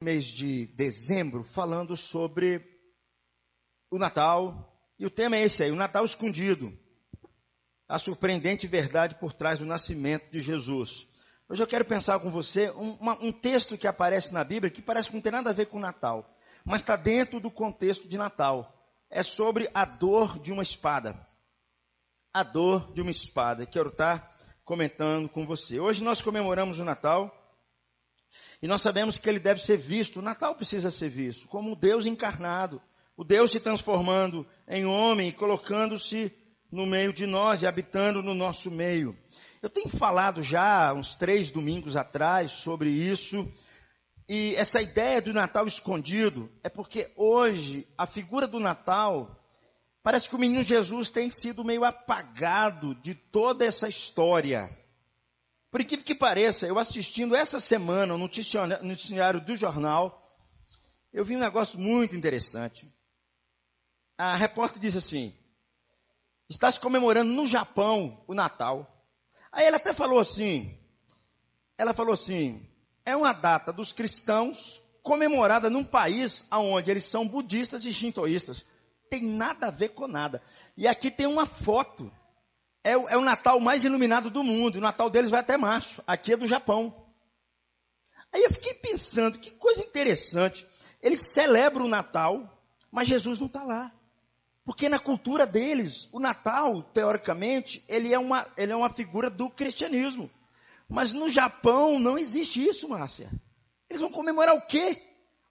mês de dezembro falando sobre o Natal, e o tema é esse aí, o Natal escondido, a surpreendente verdade por trás do nascimento de Jesus. Hoje eu quero pensar com você um texto que aparece na Bíblia que parece que não tem nada a ver com o Natal, mas está dentro do contexto de Natal. É sobre a dor de uma espada. A dor de uma espada. Quero estar comentando com você. Hoje nós comemoramos o Natal. E nós sabemos que ele deve ser visto, o Natal precisa ser visto, como o Deus encarnado, o Deus se transformando em homem e colocando-se no meio de nós e habitando no nosso meio. Eu tenho falado já uns 3 domingos atrás sobre isso, e essa ideia do Natal escondido é porque hoje a figura do Natal, parece que o menino Jesus tem sido meio apagado de toda essa história. Por incrível que pareça, eu assistindo essa semana no noticiário do jornal, eu vi um negócio muito interessante. A repórter diz assim, está se comemorando no Japão o Natal. Aí ela até falou assim, é uma data dos cristãos comemorada num país onde eles são budistas e shintoístas. Tem nada a ver com nada. E aqui tem uma foto. É o Natal mais iluminado do mundo. O Natal deles vai até março. Aqui é do Japão. Aí eu fiquei pensando, que coisa interessante. Eles celebram o Natal, mas Jesus não está lá. Porque na cultura deles, o Natal, teoricamente, ele é uma figura do cristianismo. Mas no Japão não existe isso, Márcia. Eles vão comemorar o quê?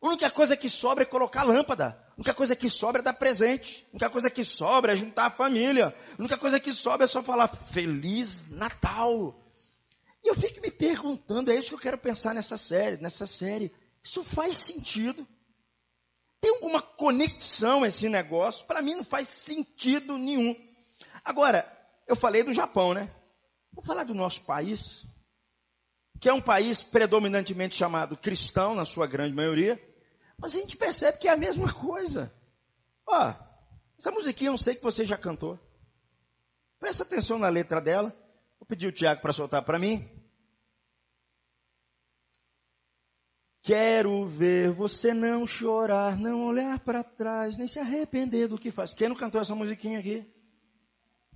A única coisa que sobra é colocar lâmpada. A única coisa que sobra é dar presente. A única coisa que sobra é juntar a família. A única coisa que sobra é só falar Feliz Natal. E eu fico me perguntando, é isso que eu quero pensar nessa série. Isso faz sentido? Tem alguma conexão esse negócio? Para mim não faz sentido nenhum. Agora, eu falei do Japão, né? Vou falar do nosso país, que é um país predominantemente chamado cristão, na sua grande maioria. Mas a gente percebe que é a mesma coisa. Ó, essa musiquinha eu sei que você já cantou. Presta atenção na letra dela. Vou pedir o Tiago para soltar para mim. Quero ver você não chorar, não olhar para trás, nem se arrepender do que faz. Quem não cantou essa musiquinha aqui?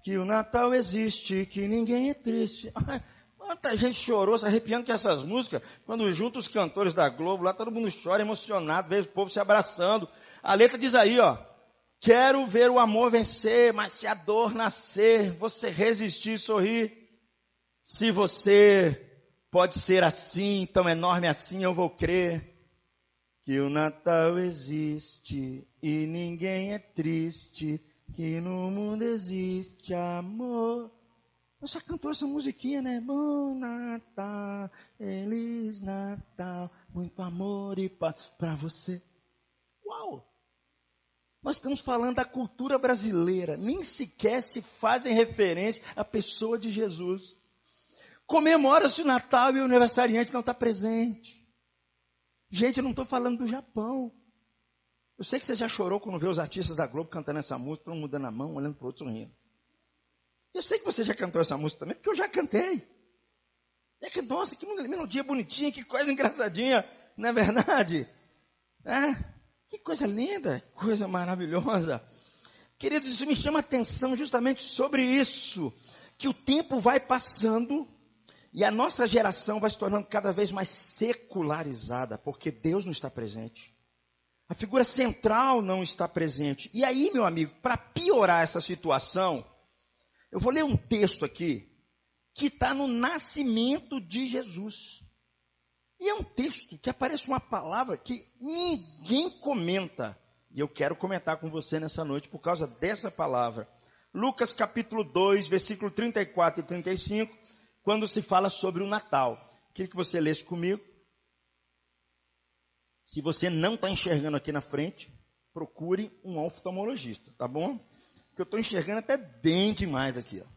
Que o Natal existe, que ninguém é triste. Quanta gente chorou se arrepiando com essas músicas, quando junta os cantores da Globo, lá todo mundo chora emocionado, vê o povo se abraçando. A letra diz aí, ó, quero ver o amor vencer, mas se a dor nascer, você resistir e sorrir. Se você pode ser assim, tão enorme assim, eu vou crer que o Natal existe e ninguém é triste, que no mundo existe amor. Você cantou essa musiquinha, né? Bom Natal, Feliz Natal, muito amor e paz para você. Uau! Nós estamos falando da cultura brasileira, nem sequer se fazem referência à pessoa de Jesus. Comemora-se o Natal e o aniversariante não está presente. Gente, eu não estou falando do Japão. Eu sei que você já chorou quando vê os artistas da Globo cantando essa música, todo mundo dando a mão, olhando para o outro sorrindo. Eu sei que você já cantou essa música também, porque eu já cantei. Nossa, que melodia bonitinha, que coisa engraçadinha, não é verdade? Que coisa linda, coisa maravilhosa. Queridos, isso me chama a atenção justamente sobre isso, que o tempo vai passando e a nossa geração vai se tornando cada vez mais secularizada, porque Deus não está presente. A figura central não está presente. E aí, meu amigo, para piorar essa situação, eu vou ler um texto aqui, que está no nascimento de Jesus. E é um texto que aparece uma palavra que ninguém comenta. E eu quero comentar com você nessa noite por causa dessa palavra. Lucas capítulo 2, versículo 34 e 35, quando se fala sobre o Natal. Queria que você lesse comigo. Se você não está enxergando aqui na frente, procure um oftalmologista, tá bom? Que eu estou enxergando até bem demais aqui. Ó.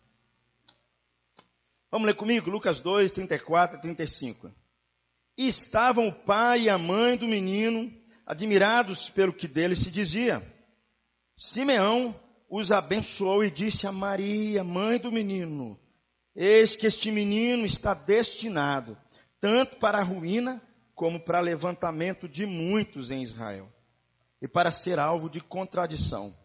Vamos ler comigo? Lucas 2, 34 e 35. E estavam o pai e a mãe do menino, admirados pelo que dele se dizia. Simeão os abençoou e disse a Maria, mãe do menino, eis que este menino está destinado, tanto para a ruína, como para levantamento de muitos em Israel, e para ser alvo de contradição.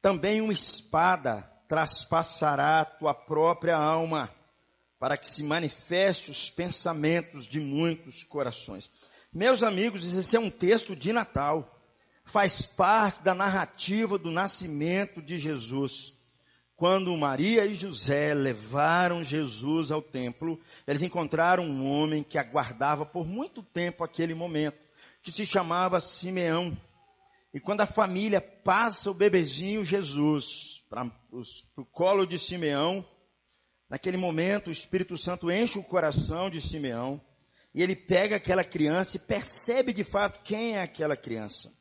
Também uma espada traspassará a tua própria alma, para que se manifeste os pensamentos de muitos corações. Meus amigos, esse é um texto de Natal. Faz parte da narrativa do nascimento de Jesus. Quando Maria e José levaram Jesus ao templo, eles encontraram um homem que aguardava por muito tempo aquele momento, que se chamava Simeão. E quando a família passa o bebezinho Jesus para o colo de Simeão, naquele momento o Espírito Santo enche o coração de Simeão, e ele pega aquela criança e percebe de fato quem é aquela criança.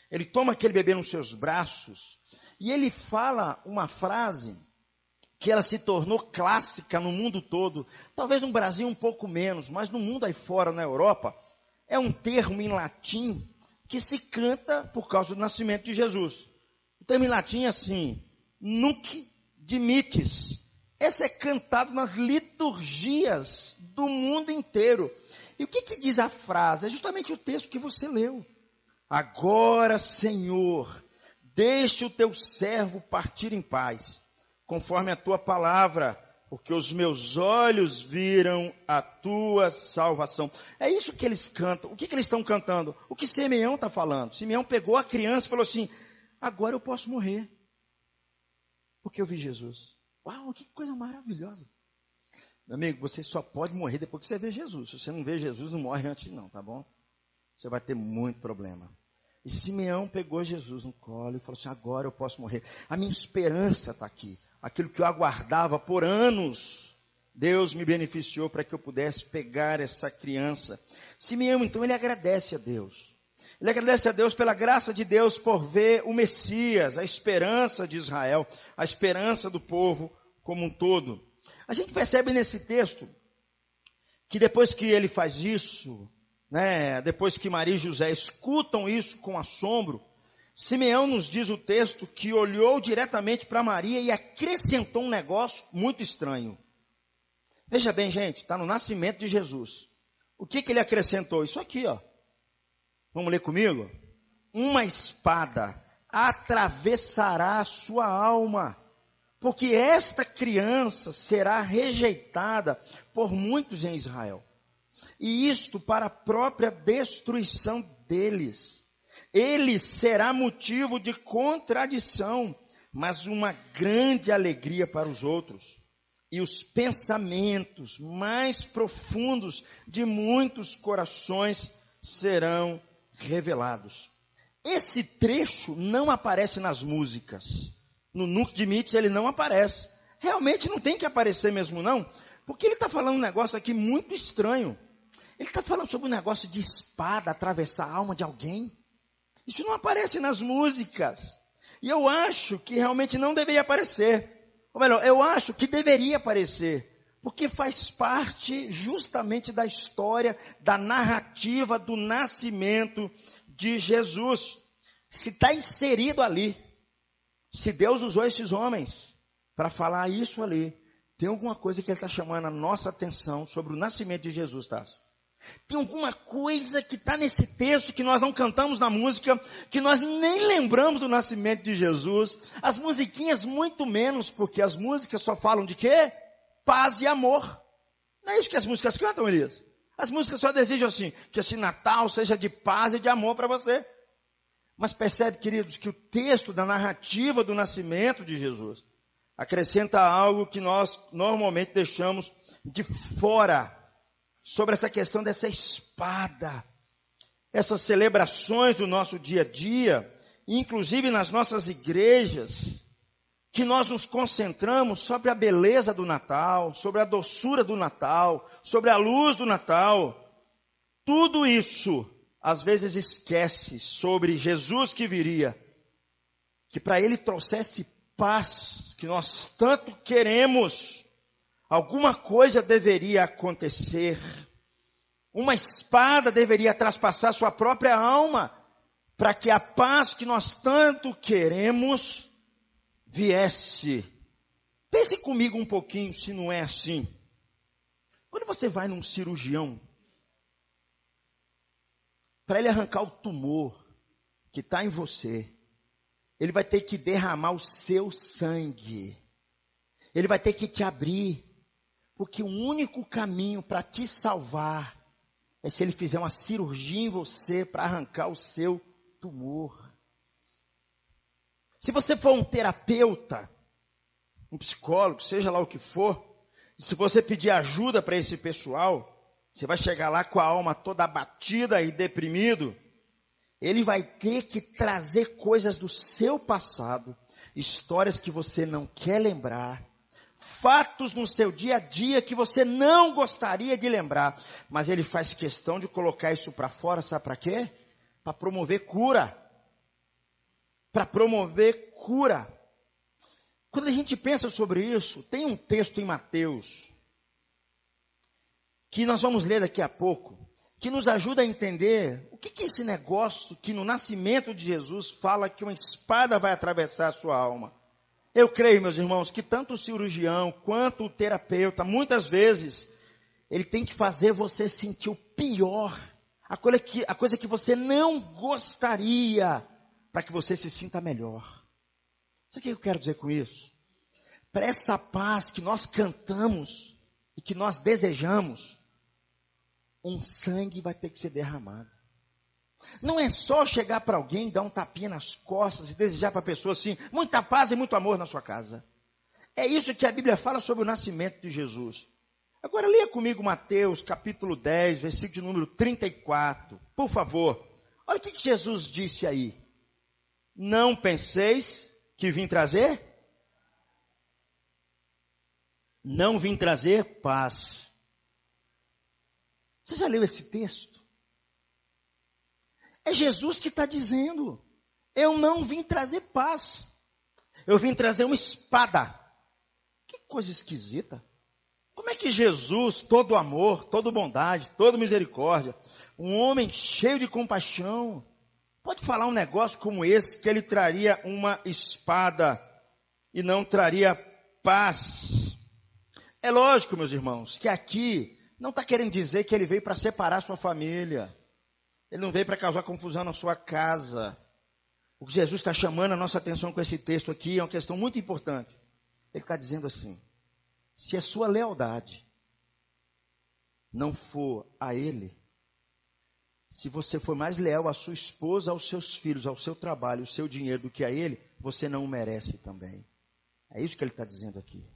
Ele toma aquele bebê nos seus braços, e ele fala uma frase que ela se tornou clássica no mundo todo, talvez no Brasil um pouco menos, mas no mundo aí fora, na Europa, é um termo em latim que se canta por causa do nascimento de Jesus. O termo em latim é assim, nunc dimittis. Esse é cantado nas liturgias do mundo inteiro. E o que diz a frase? É justamente o texto que você leu. Agora, Senhor, deixe o teu servo partir em paz, conforme a tua palavra, porque os meus olhos viram a tua salvação. É isso que eles cantam. O que eles estão cantando? O que Simeão está falando. Simeão pegou a criança e falou assim, agora eu posso morrer, porque eu vi Jesus. Uau, que coisa maravilhosa. Meu amigo, você só pode morrer depois que você vê Jesus. Se você não vê Jesus, não morre antes não, tá bom? Você vai ter muito problema. E Simeão pegou Jesus no colo e falou assim, agora eu posso morrer. A minha esperança está aqui. Aquilo que eu aguardava por anos, Deus me beneficiou para que eu pudesse pegar essa criança. Simeão, então, ele agradece a Deus. Ele agradece a Deus pela graça de Deus por ver o Messias, a esperança de Israel, a esperança do povo como um todo. A gente percebe nesse texto que depois que ele faz isso, depois que Maria e José escutam isso com assombro, Simeão nos diz o texto que olhou diretamente para Maria e acrescentou um negócio muito estranho. Veja bem, gente, está no nascimento de Jesus. O que ele acrescentou? Isso aqui, ó. Vamos ler comigo? Uma espada atravessará a sua alma, porque esta criança será rejeitada por muitos em Israel. E isto para a própria destruição deles. Ele será motivo de contradição, mas uma grande alegria para os outros. E os pensamentos mais profundos de muitos corações serão revelados. Esse trecho não aparece nas músicas. No Nunc Dimittis ele não aparece. Realmente não tem que aparecer mesmo não, porque ele está falando um negócio aqui muito estranho. Ele está falando sobre um negócio de espada atravessar a alma de alguém. Isso não aparece nas músicas. E eu acho que realmente não deveria aparecer. Ou melhor, eu acho que deveria aparecer. Porque faz parte justamente da história, da narrativa do nascimento de Jesus. Se está inserido ali. Se Deus usou esses homens para falar isso ali, tem alguma coisa que ele está chamando a nossa atenção sobre o nascimento de Jesus, tá? Tem alguma coisa que está nesse texto que nós não cantamos na música, que nós nem lembramos do nascimento de Jesus. As musiquinhas muito menos, porque as músicas só falam de quê? Paz e amor. Não é isso que as músicas cantam, Elias? As músicas só desejam assim, que esse Natal seja de paz e de amor para você. Mas percebe, queridos, que o texto da narrativa do nascimento de Jesus acrescenta algo que nós normalmente deixamos de fora, sobre essa questão dessa espada, essas celebrações do nosso dia a dia, inclusive nas nossas igrejas, que nós nos concentramos sobre a beleza do Natal, sobre a doçura do Natal, sobre a luz do Natal. Tudo isso, às vezes, esquece sobre Jesus que viria, que para ele trouxesse paz, que nós tanto queremos. Alguma coisa deveria acontecer. Uma espada deveria traspassar sua própria alma, para que a paz que nós tanto queremos viesse. Pense comigo um pouquinho se não é assim. Quando você vai num cirurgião, para ele arrancar o tumor que está em você, ele vai ter que derramar o seu sangue. Ele vai ter que te abrir. Porque o único caminho para te salvar é se ele fizer uma cirurgia em você para arrancar o seu tumor. Se você for um terapeuta, um psicólogo, seja lá o que for, e se você pedir ajuda para esse pessoal, você vai chegar lá com a alma toda abatida e deprimido. Ele vai ter que trazer coisas do seu passado, histórias que você não quer lembrar, fatos no seu dia a dia que você não gostaria de lembrar, mas ele faz questão de colocar isso para fora, sabe para quê? Para promover cura. Para promover cura. Quando a gente pensa sobre isso, tem um texto em Mateus, que nós vamos ler daqui a pouco, que nos ajuda a entender o que é esse negócio que no nascimento de Jesus fala que uma espada vai atravessar a sua alma. Eu creio, meus irmãos, que tanto o cirurgião quanto o terapeuta, muitas vezes, ele tem que fazer você sentir o pior, a coisa que você não gostaria, para que você se sinta melhor. Sabe o que eu quero dizer com isso? Para essa paz que nós cantamos e que nós desejamos, um sangue vai ter que ser derramado. Não é só chegar para alguém, dar um tapinha nas costas e desejar para a pessoa assim, muita paz e muito amor na sua casa. É isso que a Bíblia fala sobre o nascimento de Jesus. Agora leia comigo Mateus capítulo 10, versículo de número 34. Por favor, olha o que Jesus disse aí. Não penseis que vim trazer? Não vim trazer paz. Você já leu esse texto? É Jesus que está dizendo, eu não vim trazer paz, eu vim trazer uma espada. Que coisa esquisita. Como é que Jesus, todo amor, toda bondade, toda misericórdia, um homem cheio de compaixão, pode falar um negócio como esse, que ele traria uma espada e não traria paz? É lógico, meus irmãos, que aqui não está querendo dizer que ele veio para separar sua família. Ele não veio para causar confusão na sua casa. O que Jesus está chamando a nossa atenção com esse texto aqui é uma questão muito importante. Ele está dizendo assim, se a sua lealdade não for a Ele, se você for mais leal à sua esposa, aos seus filhos, ao seu trabalho, ao seu dinheiro do que a Ele, você não o merece também. É isso que ele está dizendo aqui.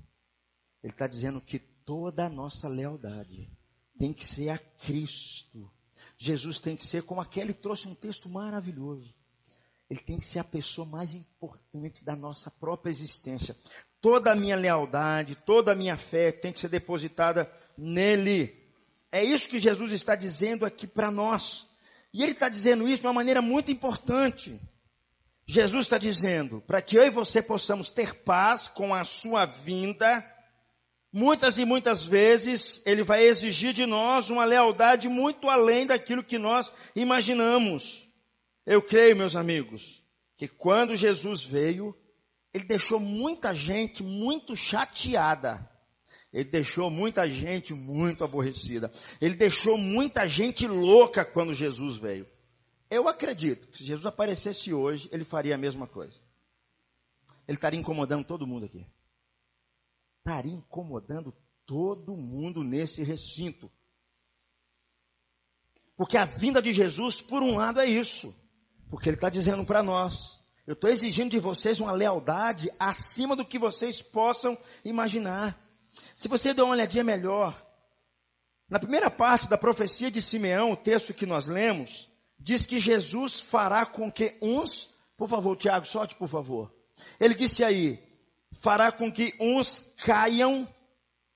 Ele está dizendo que toda a nossa lealdade tem que ser a Cristo. Jesus tem que ser, como aquele trouxe um texto maravilhoso, ele tem que ser a pessoa mais importante da nossa própria existência. Toda a minha lealdade, toda a minha fé tem que ser depositada nele. É isso que Jesus está dizendo aqui para nós. E ele está dizendo isso de uma maneira muito importante. Jesus está dizendo, para que eu e você possamos ter paz com a sua vinda, muitas e muitas vezes ele vai exigir de nós uma lealdade muito além daquilo que nós imaginamos. Eu creio, meus amigos, que quando Jesus veio, ele deixou muita gente muito chateada. Ele deixou muita gente muito aborrecida. Ele deixou muita gente louca quando Jesus veio. Eu acredito que se Jesus aparecesse hoje, ele faria a mesma coisa. Ele estaria incomodando todo mundo aqui. Estaria incomodando todo mundo nesse recinto. Porque a vinda de Jesus, por um lado, é isso. Porque ele está dizendo para nós, eu estou exigindo de vocês uma lealdade acima do que vocês possam imaginar. Se você der uma olhadinha melhor, na primeira parte da profecia de Simeão, o texto que nós lemos, diz que Jesus fará com que uns, por favor, Tiago, solte por favor. Ele disse aí, fará com que uns caiam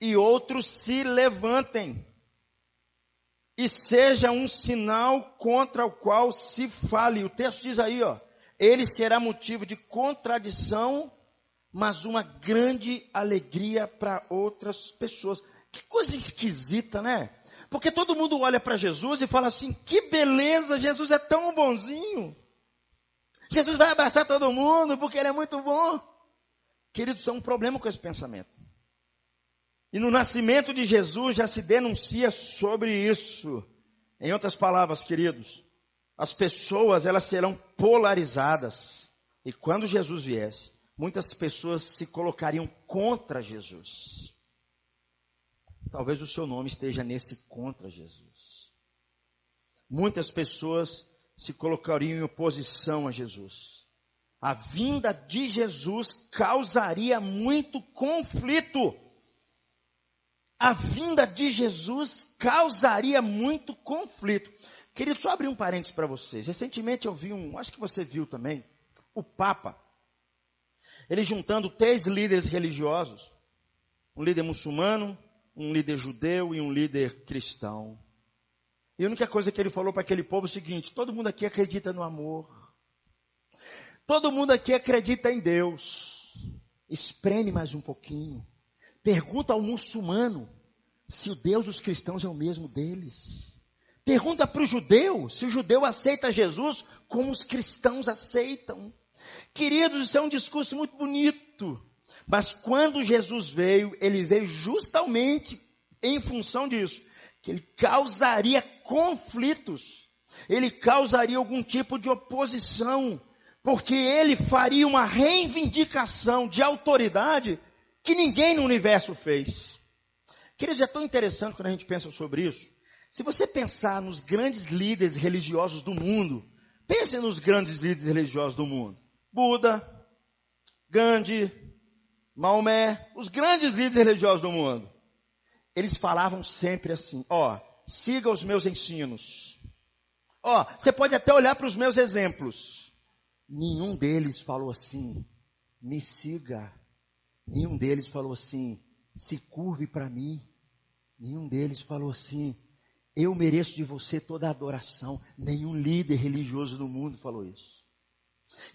e outros se levantem. E seja um sinal contra o qual se fale. O texto diz aí, ó, ele será motivo de contradição, mas uma grande alegria para outras pessoas. Que coisa esquisita, né? Porque todo mundo olha para Jesus e fala assim, que beleza, Jesus é tão bonzinho. Jesus vai abraçar todo mundo porque ele é muito bom. Queridos, tem um problema com esse pensamento. E no nascimento de Jesus já se denuncia sobre isso. Em outras palavras, queridos, as pessoas elas serão polarizadas. E quando Jesus viesse, muitas pessoas se colocariam contra Jesus. Talvez o seu nome esteja nesse contra Jesus. Muitas pessoas se colocariam em oposição a Jesus. A vinda de Jesus causaria muito conflito. A vinda de Jesus causaria muito conflito. Querido, só abrir um parênteses para vocês. Recentemente eu vi acho que você viu também, o Papa. Ele juntando 3 líderes religiosos. Um líder muçulmano, um líder judeu e um líder cristão. E a única coisa que ele falou para aquele povo é o seguinte: todo mundo aqui acredita no amor. Todo mundo aqui acredita em Deus. Espreme mais um pouquinho. Pergunta ao muçulmano se o Deus dos cristãos é o mesmo deles. Pergunta para o judeu se o judeu aceita Jesus como os cristãos aceitam. Queridos, isso é um discurso muito bonito. Mas quando Jesus veio, ele veio justamente em função disso. Que ele causaria conflitos. Ele causaria algum tipo de oposição. Porque ele faria uma reivindicação de autoridade que ninguém no universo fez. Queridos, é tão interessante quando a gente pensa sobre isso. Se você pensar nos grandes líderes religiosos do mundo, pense nos grandes líderes religiosos do mundo. Buda, Gandhi, Maomé, os grandes líderes religiosos do mundo. Eles falavam sempre assim: siga os meus ensinos. Você pode até olhar para os meus exemplos. Nenhum deles falou assim: me siga. Nenhum deles falou assim: se curve para mim. Nenhum deles falou assim: eu mereço de você toda a adoração. Nenhum líder religioso do mundo falou isso.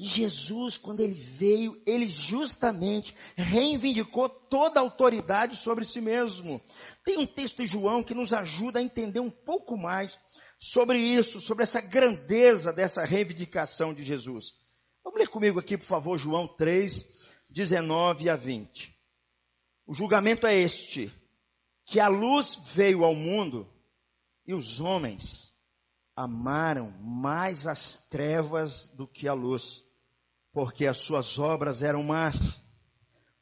E Jesus, quando ele veio, ele justamente reivindicou toda a autoridade sobre si mesmo. Tem um texto de João que nos ajuda a entender um pouco mais sobre isso, sobre essa grandeza dessa reivindicação de Jesus. Vamos ler comigo aqui, por favor, João 3, 19 a 20. O julgamento é este: que a luz veio ao mundo e os homens amaram mais as trevas do que a luz, porque as suas obras eram más.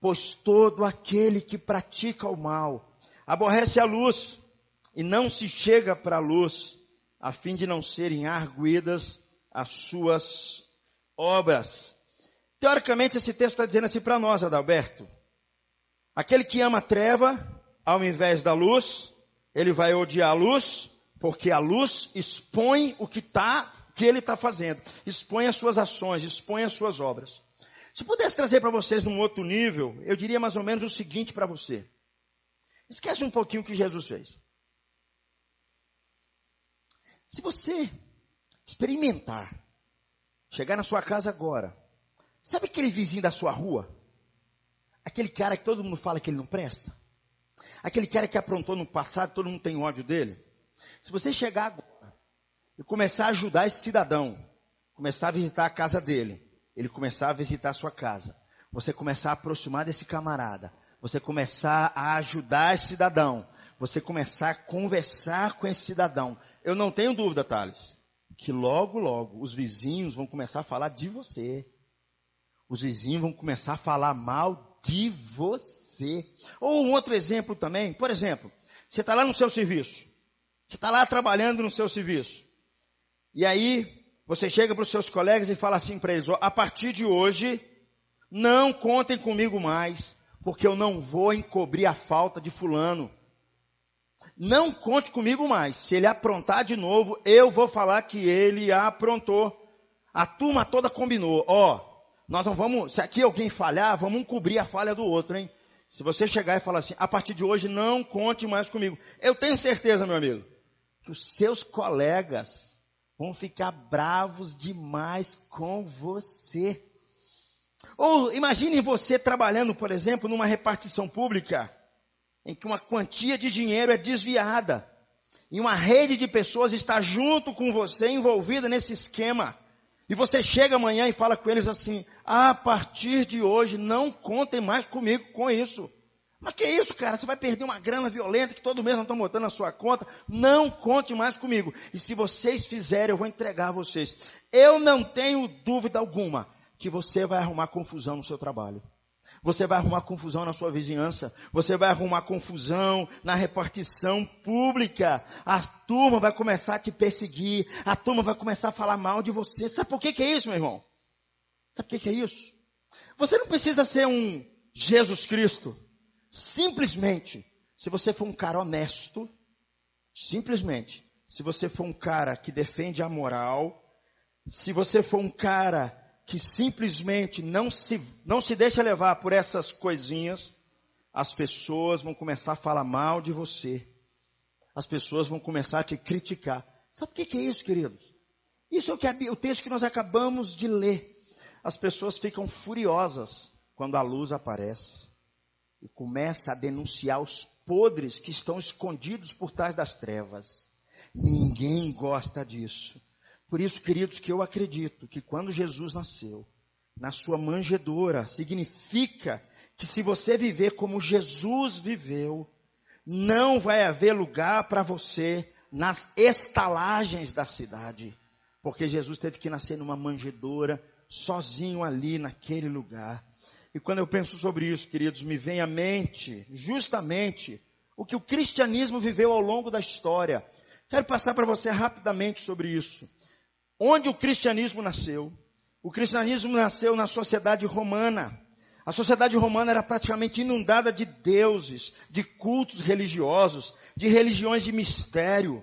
Pois todo aquele que pratica o mal aborrece a luz e não se chega para a luz, a fim de não serem arguidas as suas obras. Teoricamente esse texto está dizendo assim para nós, Adalberto: aquele que ama a treva, ao invés da luz, ele vai odiar a luz, porque a luz expõe o que ele está fazendo, expõe as suas ações, expõe as suas obras. Se pudesse trazer para vocês num outro nível, eu diria mais ou menos o seguinte para você: esquece um pouquinho o que Jesus fez. Se você experimentar, chegar na sua casa agora, sabe aquele vizinho da sua rua? Aquele cara que todo mundo fala que ele não presta? Aquele cara que aprontou no passado, todo mundo tem ódio dele? Se você chegar agora e começar a ajudar esse cidadão, começar a visitar a casa dele, ele começar a visitar a sua casa, você começar a aproximar desse camarada, você começar a ajudar esse cidadão, você começar a conversar com esse cidadão, eu não tenho dúvida, Thales, que logo, logo, os vizinhos vão começar a falar de você. Os vizinhos vão começar a falar mal de você. Ou um outro exemplo também, por exemplo, você está lá no seu serviço, você está lá trabalhando no seu serviço, e aí você chega para os seus colegas e fala assim para eles: a partir de hoje, não contem comigo mais, porque eu não vou encobrir a falta de fulano. Não conte comigo mais. Se ele aprontar de novo, eu vou falar que ele aprontou. A turma toda combinou: nós não vamos, se aqui alguém falhar, vamos encobrir a falha do outro, hein? Se você chegar e falar assim: a partir de hoje não conte mais comigo, eu tenho certeza, meu amigo, que os seus colegas vão ficar bravos demais com você. Ou imagine você trabalhando, por exemplo, numa repartição pública, em que uma quantia de dinheiro é desviada, e uma rede de pessoas está junto com você, envolvida nesse esquema, e você chega amanhã e fala com eles assim: a partir de hoje não contem mais comigo com isso. Mas que isso, cara? Você vai perder uma grana violenta que todo mês não estão botando na sua conta. Não conte mais comigo. E se vocês fizerem, eu vou entregar a vocês. Eu não tenho dúvida alguma que você vai arrumar confusão no seu trabalho. Você vai arrumar confusão na sua vizinhança. Você vai arrumar confusão na repartição pública. A turma vai começar a te perseguir. A turma vai começar a falar mal de você. Sabe por que é isso, meu irmão? Sabe por que é isso? Você não precisa ser um Jesus Cristo. Simplesmente, se você for um cara honesto, simplesmente, se você for um cara que defende a moral, se você for um cara que simplesmente não se deixa levar por essas coisinhas, as pessoas vão começar a falar mal de você. As pessoas vão começar a te criticar. Sabe por que é isso, queridos? Isso é o texto que nós acabamos de ler. As pessoas ficam furiosas quando a luz aparece. E começa a denunciar os podres que estão escondidos por trás das trevas. Ninguém gosta disso. Por isso, queridos, que eu acredito que quando Jesus nasceu, na sua manjedoura, significa que se você viver como Jesus viveu, não vai haver lugar para você nas estalagens da cidade. Porque Jesus teve que nascer numa manjedoura, sozinho ali naquele lugar. E quando eu penso sobre isso, queridos, me vem à mente justamente o que o cristianismo viveu ao longo da história. Quero passar para você rapidamente sobre isso. Onde o cristianismo nasceu? O cristianismo nasceu na sociedade romana. A sociedade romana era praticamente inundada de deuses, de cultos religiosos, de religiões de mistério.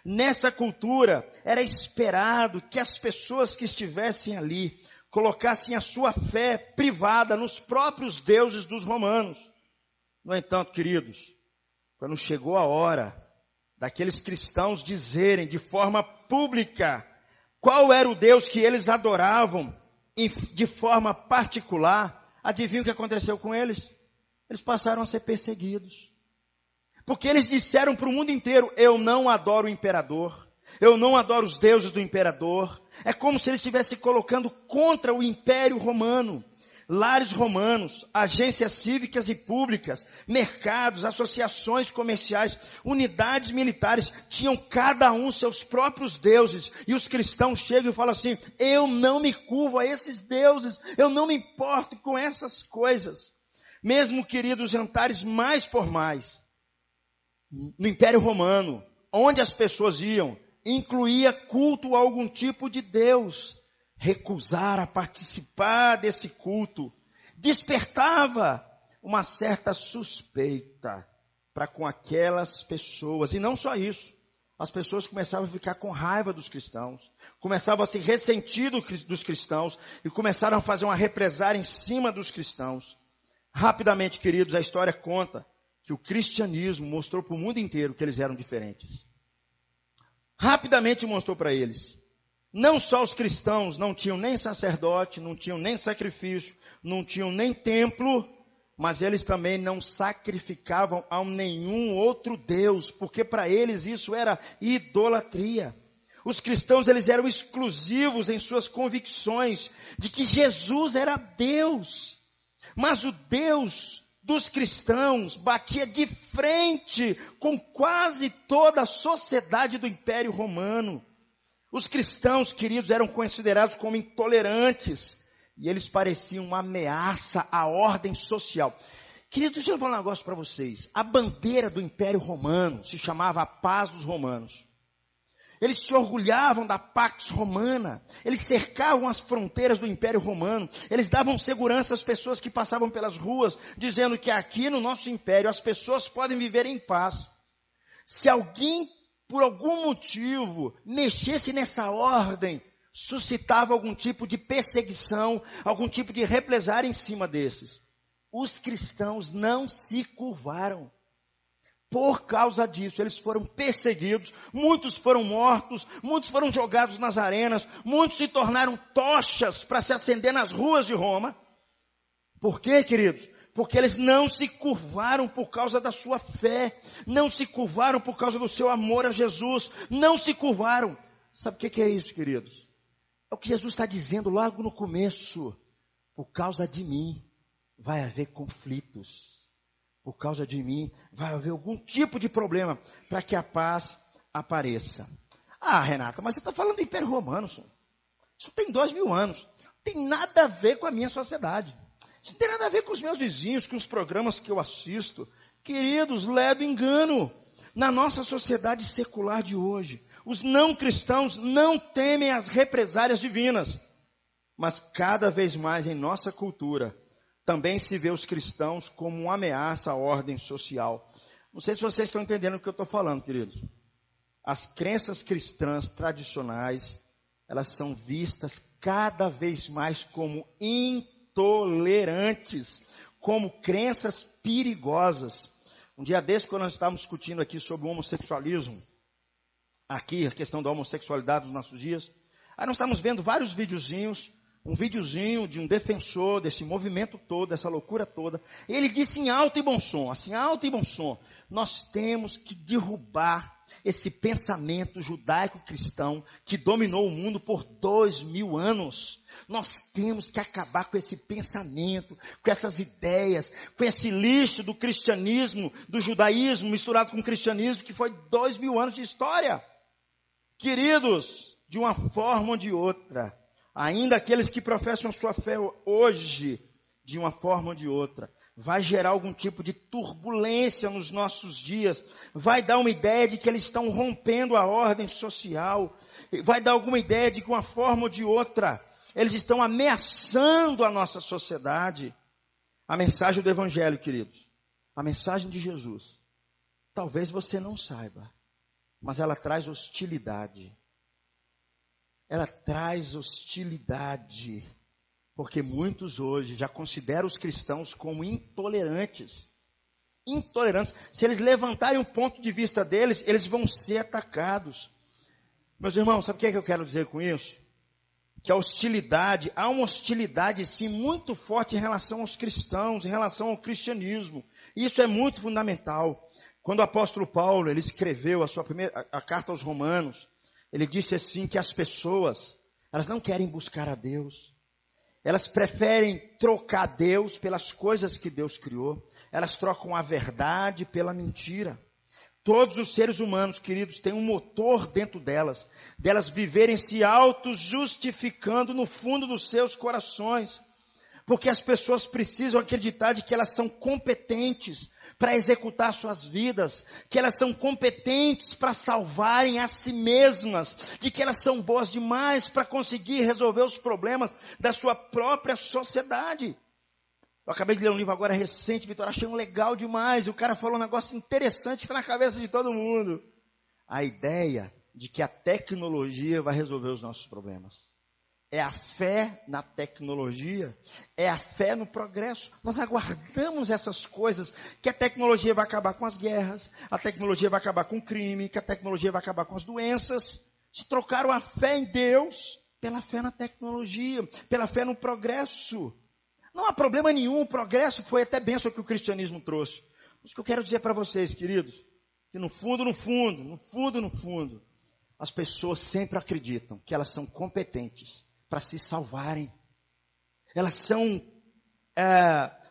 Nessa cultura era esperado que as pessoas que estivessem ali colocassem a sua fé privada nos próprios deuses dos romanos. No entanto, queridos, quando chegou a hora daqueles cristãos dizerem de forma pública qual era o Deus que eles adoravam de forma particular, adivinha o que aconteceu com eles? Eles passaram a ser perseguidos. Porque eles disseram para o mundo inteiro: eu não adoro o imperador, eu não adoro os deuses do imperador. É como se eles estivessem colocando contra o Império Romano. Lares romanos, agências cívicas e públicas, mercados, associações comerciais, unidades militares, tinham cada um seus próprios deuses. E os cristãos chegam e falam assim: eu não me curvo a esses deuses, eu não me importo com essas coisas. Mesmo, queridos, jantares mais formais, no Império Romano, onde as pessoas iam, incluía culto a algum tipo de Deus. Recusar a participar desse culto despertava uma certa suspeita para com aquelas pessoas. E não só isso, as pessoas começavam a ficar com raiva dos cristãos, começavam a se ressentir dos cristãos e começaram a fazer uma represária em cima dos cristãos. Rapidamente, queridos, a história conta que o cristianismo mostrou para o mundo inteiro que eles eram diferentes. Rapidamente mostrou para eles. Não só os cristãos não tinham nem sacerdote, não tinham nem sacrifício, não tinham nem templo, mas eles também não sacrificavam a nenhum outro Deus, porque para eles isso era idolatria. Os cristãos, eles eram exclusivos em suas convicções de que Jesus era Deus, mas o Deus dos cristãos batia de frente com quase toda a sociedade do Império Romano. Os cristãos, queridos, eram considerados como intolerantes e eles pareciam uma ameaça à ordem social. Queridos, deixa eu falar um negócio para vocês. A bandeira do Império Romano se chamava a Paz dos Romanos. Eles se orgulhavam da Pax Romana, eles cercavam as fronteiras do Império Romano, eles davam segurança às pessoas que passavam pelas ruas, dizendo que aqui no nosso império as pessoas podem viver em paz. Se alguém, por algum motivo, mexesse nessa ordem, suscitava algum tipo de perseguição, algum tipo de represária em cima desses. Os cristãos não se curvaram. Por causa disso, eles foram perseguidos, muitos foram mortos, muitos foram jogados nas arenas, muitos se tornaram tochas para se acender nas ruas de Roma. Por quê, queridos? Porque eles não se curvaram por causa da sua fé, não se curvaram por causa do seu amor a Jesus, não se curvaram. Sabe o que é isso, queridos? É o que Jesus está dizendo logo no começo. Por causa de mim vai haver conflitos. por causa de mim, vai haver algum tipo de problema para que a paz apareça. Ah, Renata, mas você está falando do Império Romano, senhor. Isso tem 2000 anos. Não tem nada a ver com a minha sociedade. Isso não tem nada a ver com os meus vizinhos, com os programas que eu assisto. Queridos, leve engano. Na nossa sociedade secular de hoje, os não cristãos não temem as represálias divinas. Mas cada vez mais em nossa cultura, também se vê os cristãos como uma ameaça à ordem social. Não sei se vocês estão entendendo o que eu estou falando, queridos. As crenças cristãs tradicionais, elas são vistas cada vez mais como intolerantes, como crenças perigosas. Um dia desse, quando nós estávamos discutindo aqui sobre o homossexualismo, aqui a questão da homossexualidade nos nossos dias, aí nós estávamos vendo vários videozinhos, um videozinho de um defensor desse movimento todo, dessa loucura toda. Ele disse em alto e bom som, assim, alto e bom som, nós temos que derrubar esse pensamento judaico-cristão que dominou o mundo por 2000 anos. Nós temos que acabar com esse pensamento, com essas ideias, com esse lixo do cristianismo, do judaísmo misturado com o cristianismo, que foi 2000 anos de história. Queridos, de uma forma ou de outra, ainda aqueles que professam sua fé hoje, de uma forma ou de outra, vai gerar algum tipo de turbulência nos nossos dias, vai dar uma ideia de que eles estão rompendo a ordem social, vai dar alguma ideia de que uma forma ou de outra, eles estão ameaçando a nossa sociedade. A mensagem do Evangelho, queridos, a mensagem de Jesus, talvez você não saiba, mas ela traz hostilidade. Ela traz hostilidade, porque muitos hoje já consideram os cristãos como intolerantes. Intolerantes. Se eles levantarem um ponto de vista deles, eles vão ser atacados. Meus irmãos, sabe o que é que eu quero dizer com isso? Que a hostilidade, há uma hostilidade sim muito forte em relação aos cristãos, em relação ao cristianismo. Isso é muito fundamental. Quando o apóstolo Paulo, ele escreveu a carta aos Romanos, ele disse assim que as pessoas, elas não querem buscar a Deus. Elas preferem trocar Deus pelas coisas que Deus criou. Elas trocam a verdade pela mentira. Todos os seres humanos, queridos, têm um motor dentro delas viverem se auto-justificando no fundo dos seus corações. Porque as pessoas precisam acreditar de que elas são competentes para executar suas vidas, que elas são competentes para salvarem a si mesmas, de que elas são boas demais para conseguir resolver os problemas da sua própria sociedade. Eu acabei de ler um livro agora recente, Vitor, achei um legal demais, e o cara falou um negócio interessante que está na cabeça de todo mundo. A ideia de que a tecnologia vai resolver os nossos problemas. É a fé na tecnologia, é a fé no progresso. Nós aguardamos essas coisas, que a tecnologia vai acabar com as guerras, a tecnologia vai acabar com o crime, que a tecnologia vai acabar com as doenças. Se trocaram a fé em Deus pela fé na tecnologia, pela fé no progresso. Não há problema nenhum, o progresso foi até bênção que o cristianismo trouxe. Mas o que eu quero dizer para vocês, queridos, que no fundo, as pessoas sempre acreditam que elas são competentes para se salvarem. Elas são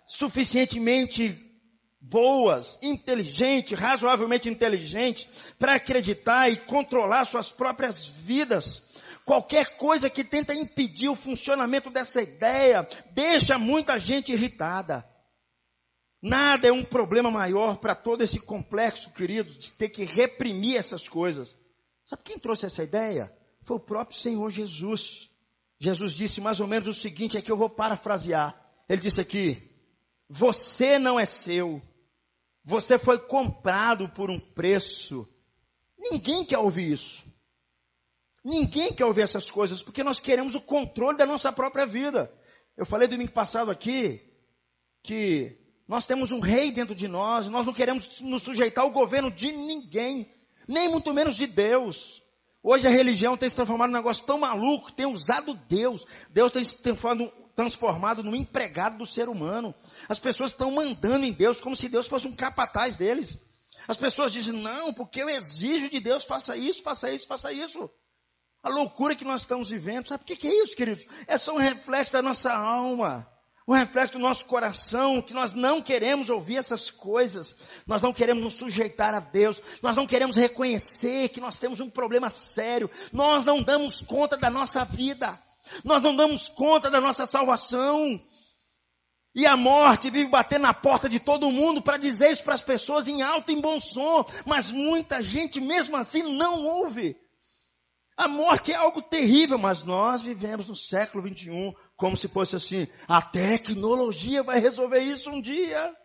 suficientemente boas, inteligentes, razoavelmente inteligentes, para acreditar e controlar suas próprias vidas. Qualquer coisa que tenta impedir o funcionamento dessa ideia, deixa muita gente irritada. Nada é um problema maior para todo esse complexo, queridos, de ter que reprimir essas coisas. Sabe quem trouxe essa ideia? Foi o próprio Senhor Jesus. Jesus disse mais ou menos o seguinte, aqui eu vou parafrasear. Ele disse aqui, você não é seu, você foi comprado por um preço. Ninguém quer ouvir isso. Ninguém quer ouvir essas coisas, porque nós queremos o controle da nossa própria vida. Eu falei domingo passado aqui, que nós temos um rei dentro de nós não queremos nos sujeitar ao governo de ninguém, nem muito menos de Deus. Hoje a religião tem se transformado num negócio tão maluco, tem usado Deus. Deus tem se transformado num empregado do ser humano. As pessoas estão mandando em Deus como se Deus fosse um capataz deles. As pessoas dizem, não, porque eu exijo de Deus, faça isso, faça isso, faça isso. A loucura que nós estamos vivendo, sabe o que é isso, queridos? É só um reflexo da nossa alma. o reflexo do nosso coração, que nós não queremos ouvir essas coisas, nós não queremos nos sujeitar a Deus, nós não queremos reconhecer que nós temos um problema sério, nós não damos conta da nossa vida, nós não damos conta da nossa salvação, e a morte vive batendo na porta de todo mundo para dizer isso para as pessoas em alto e em bom som, mas muita gente mesmo assim não ouve. A morte é algo terrível, mas nós vivemos no século 21 como se fosse assim, a tecnologia vai resolver isso um dia.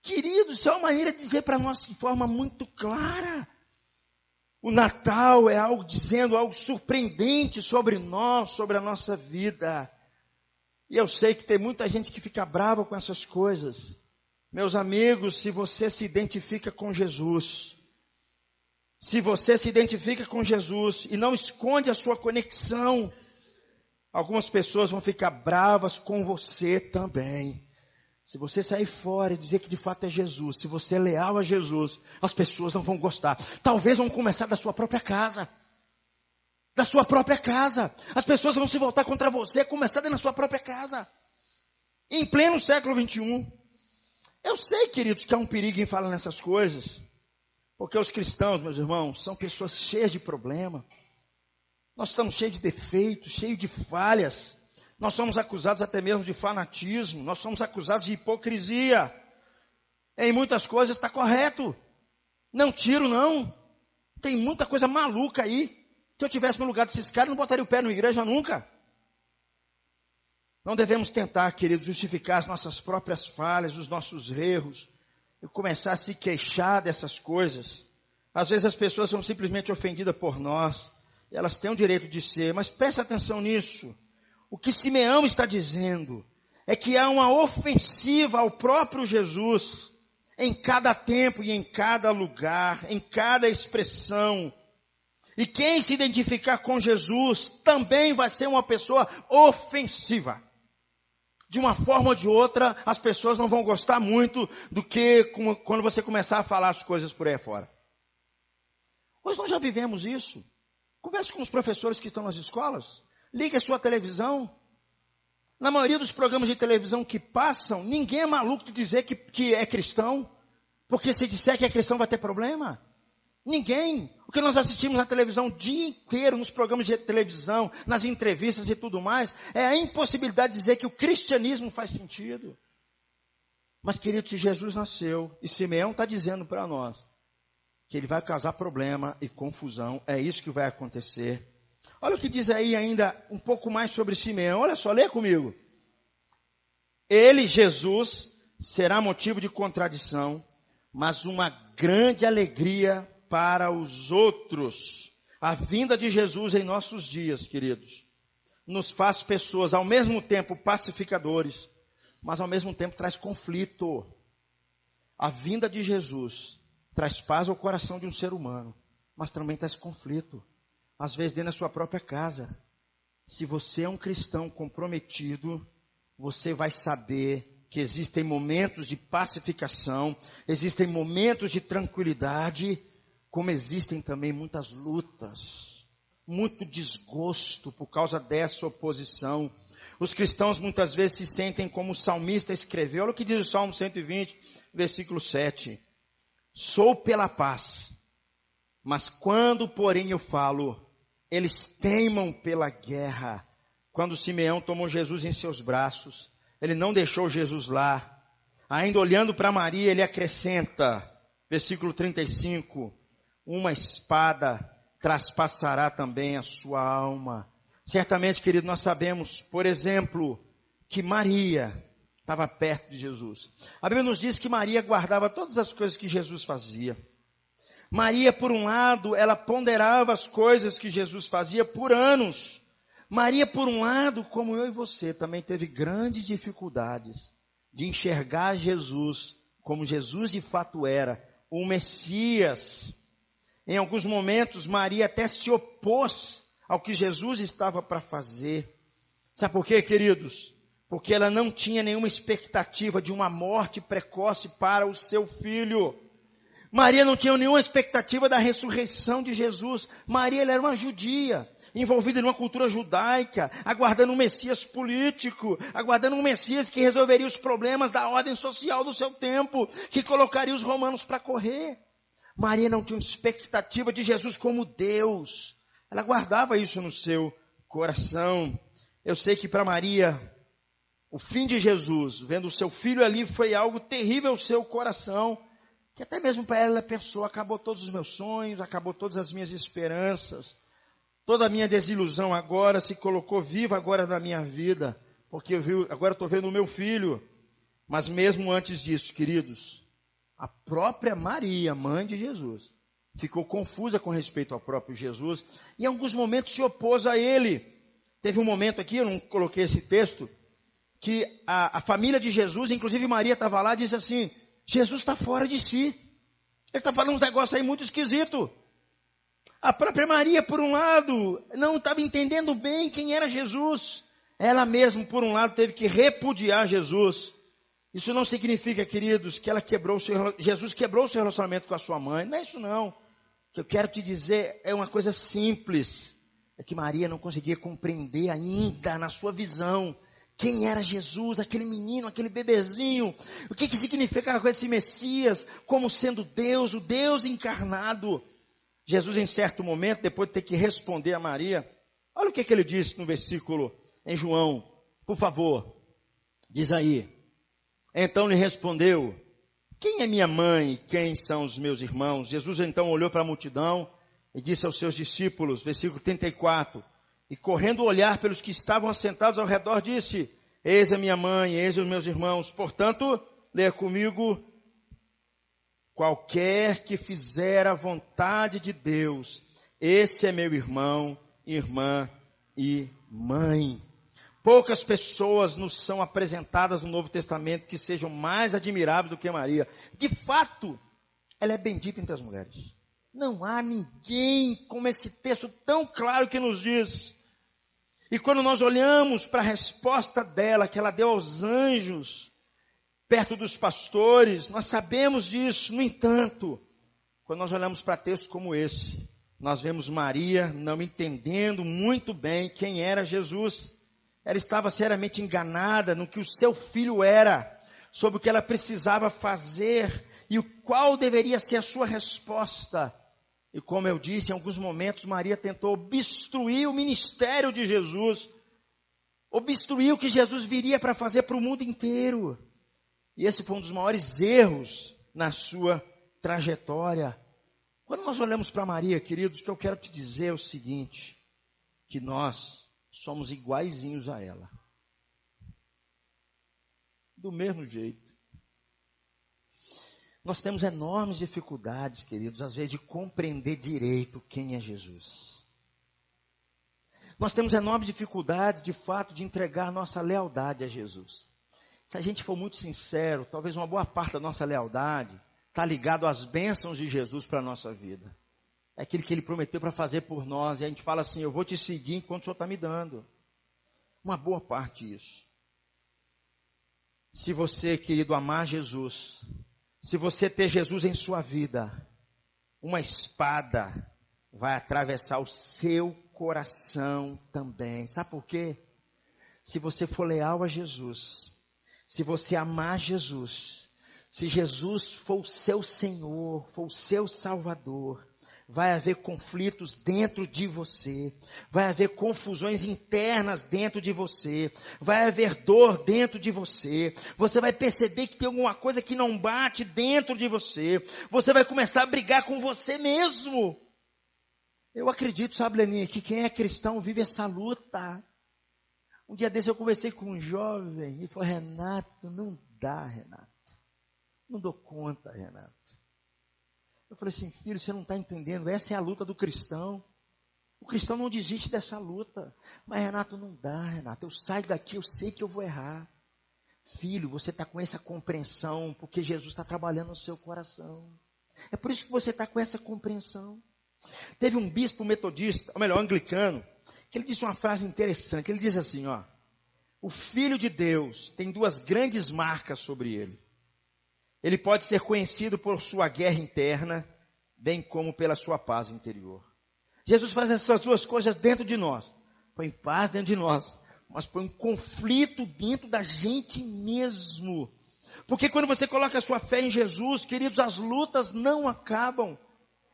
Querido, isso é uma maneira de dizer para nós de forma muito clara. O Natal é algo dizendo algo surpreendente sobre nós, sobre a nossa vida. E eu sei que tem muita gente que fica brava com essas coisas. Meus amigos, se você se identifica com Jesus, se você se identifica com Jesus e não esconde a sua conexão, algumas pessoas vão ficar bravas com você também. Se você sair fora e dizer que de fato é Jesus, se você é leal a Jesus, as pessoas não vão gostar. Talvez vão começar da sua própria casa. Da sua própria casa. As pessoas vão se voltar contra você, começar dentro da sua própria casa. Em pleno século 21. Eu sei, queridos, que há um perigo em falar nessas coisas. Porque os cristãos, meus irmãos, são pessoas cheias de problema. Nós estamos cheios de defeitos, cheios de falhas. Nós somos acusados até mesmo de fanatismo. Nós somos acusados de hipocrisia. Em muitas coisas está correto. Não tiro, não. Tem muita coisa maluca aí. Se eu tivesse no lugar desses caras, não botaria o pé numa igreja nunca. Não devemos tentar, queridos, justificar as nossas próprias falhas, os nossos erros. E começar a se queixar dessas coisas. Às vezes as pessoas são simplesmente ofendidas por nós. E elas têm o direito de ser. Mas preste atenção nisso. O que Simeão está dizendo é que há uma ofensiva ao próprio Jesus. Em cada tempo e em cada lugar. Em cada expressão. E quem se identificar com Jesus também vai ser uma pessoa ofensiva. De uma forma ou de outra, as pessoas não vão gostar muito do que quando você começar a falar as coisas por aí fora. Hoje nós já vivemos isso. Converse com os professores que estão nas escolas. Ligue a sua televisão. Na maioria dos programas de televisão que passam, ninguém é maluco de dizer que é cristão. Porque se disser que é cristão vai ter problema. Ninguém. O que nós assistimos na televisão o dia inteiro, nos programas de televisão, nas entrevistas e tudo mais, é a impossibilidade de dizer que o cristianismo faz sentido. Mas, querido, se Jesus nasceu, e Simeão está dizendo para nós, que ele vai causar problema e confusão, é isso que vai acontecer. Olha o que diz aí ainda um pouco mais sobre Simeão, olha só, lê comigo. Ele, Jesus, será motivo de contradição, mas uma grande alegria para os outros. A vinda de Jesus em nossos dias, queridos, nos faz pessoas ao mesmo tempo pacificadores, mas ao mesmo tempo traz conflito. A vinda de Jesus traz paz ao coração de um ser humano, mas também traz conflito. Às vezes dentro da sua própria casa. Se você é um cristão comprometido, você vai saber que existem momentos de pacificação, existem momentos de tranquilidade, como existem também muitas lutas, muito desgosto por causa dessa oposição. Os cristãos muitas vezes se sentem como o salmista escreveu. Olha o que diz o Salmo 120, versículo 7. Sou pela paz, mas quando porém eu falo, eles teimam pela guerra. Quando Simeão tomou Jesus em seus braços, ele não deixou Jesus lá. Ainda olhando para Maria, ele acrescenta, versículo 35, uma espada traspassará também a sua alma. Certamente, querido, nós sabemos, por exemplo, que Maria estava perto de Jesus. A Bíblia nos diz que Maria guardava todas as coisas que Jesus fazia. Maria, por um lado, ela ponderava as coisas que Jesus fazia por anos. Maria, por um lado, como eu e você, também teve grandes dificuldades de enxergar Jesus como Jesus de fato era, o Messias. Em alguns momentos, Maria até se opôs ao que Jesus estava para fazer. Sabe por quê, queridos? Porque ela não tinha nenhuma expectativa de uma morte precoce para o seu filho. Maria não tinha nenhuma expectativa da ressurreição de Jesus. Maria, ela era uma judia, envolvida em uma cultura judaica, aguardando um Messias político, aguardando um Messias que resolveria os problemas da ordem social do seu tempo, que colocaria os romanos para correr. Maria não tinha expectativa de Jesus como Deus. Ela guardava isso no seu coração. Eu sei que para Maria, o fim de Jesus, vendo o seu filho ali, foi algo terrível ao seu coração. Que até mesmo para ela pensou, acabou todos os meus sonhos, acabou todas as minhas esperanças. Toda a minha desilusão agora se colocou viva agora na minha vida. Porque agora estou vendo o meu filho. Mas mesmo antes disso, queridos, a própria Maria, mãe de Jesus, ficou confusa com respeito ao próprio Jesus. E em alguns momentos se opôs a ele. Teve um momento aqui, eu não coloquei esse texto, que a família de Jesus, inclusive Maria estava lá, disse assim, Jesus está fora de si. Ele está falando uns negócios aí muito esquisitos. A própria Maria, por um lado, não estava entendendo bem quem era Jesus. Ela mesma, por um lado, teve que repudiar Jesus. Isso não significa, queridos, que Jesus quebrou o seu relacionamento com a sua mãe. Não é isso não. O que eu quero te dizer é uma coisa simples. É que Maria não conseguia compreender ainda, na sua visão, quem era Jesus, aquele menino, aquele bebezinho. O que significava com esse Messias, como sendo Deus, o Deus encarnado. Jesus, em certo momento, depois de ter que responder a Maria, olha o que ele disse no versículo em João, por favor, diz aí. Então lhe respondeu, quem é minha mãe e quem são os meus irmãos? Jesus então olhou para a multidão e disse aos seus discípulos, versículo 34, e correndo olhar pelos que estavam assentados ao redor, disse, eis a minha mãe, eis os meus irmãos. Portanto, leia comigo, qualquer que fizer a vontade de Deus, esse é meu irmão, irmã e mãe. Poucas pessoas nos são apresentadas no Novo Testamento que sejam mais admiráveis do que Maria. De fato, ela é bendita entre as mulheres. Não há ninguém como esse texto tão claro que nos diz. E quando nós olhamos para a resposta dela, que ela deu aos anjos, perto dos pastores, nós sabemos disso. No entanto, quando nós olhamos para textos como esse, nós vemos Maria não entendendo muito bem quem era Jesus. Ela estava seriamente enganada no que o seu filho era, sobre o que ela precisava fazer e qual deveria ser a sua resposta. E como eu disse, em alguns momentos Maria tentou obstruir o ministério de Jesus, obstruir o que Jesus viria para fazer para o mundo inteiro. E esse foi um dos maiores erros na sua trajetória. Quando nós olhamos para Maria, queridos, o que eu quero te dizer é o seguinte, que nós somos iguaizinhos a ela. Do mesmo jeito. Nós temos enormes dificuldades, queridos, às vezes de compreender direito quem é Jesus. Nós temos enormes dificuldades, de fato, de entregar nossa lealdade a Jesus. Se a gente for muito sincero, talvez uma boa parte da nossa lealdade está ligado às bênçãos de Jesus para a nossa vida. É aquilo que Ele prometeu para fazer por nós. E a gente fala assim, eu vou te seguir enquanto o Senhor está me dando. Uma boa parte disso. Se você, querido, amar Jesus, se você ter Jesus em sua vida, uma espada vai atravessar o seu coração também. Sabe por quê? Se você for leal a Jesus, se você amar Jesus, se Jesus for o seu Senhor, for o seu Salvador, vai haver conflitos dentro de você, vai haver confusões internas dentro de você, vai haver dor dentro de você, você vai perceber que tem alguma coisa que não bate dentro de você, você vai começar a brigar com você mesmo. Eu acredito, sabe, Leninha, que quem é cristão vive essa luta. Um dia desse eu conversei com um jovem e falou, Renato, não dá, Renato, não dou conta, Renato. Eu falei assim, filho, você não está entendendo, essa é a luta do cristão. O cristão não desiste dessa luta. Mas, Renato, não dá, Renato. Eu saio daqui, eu sei que eu vou errar. Filho, você está com essa compreensão, porque Jesus está trabalhando no seu coração. É por isso que você está com essa compreensão. Teve um bispo metodista, ou melhor, anglicano, que ele disse uma frase interessante. Ele diz assim, o Filho de Deus tem duas grandes marcas sobre ele. Ele pode ser conhecido por sua guerra interna, bem como pela sua paz interior. Jesus faz essas duas coisas dentro de nós. Põe paz dentro de nós, mas põe um conflito dentro da gente mesmo. Porque quando você coloca a sua fé em Jesus, queridos, as lutas não acabam.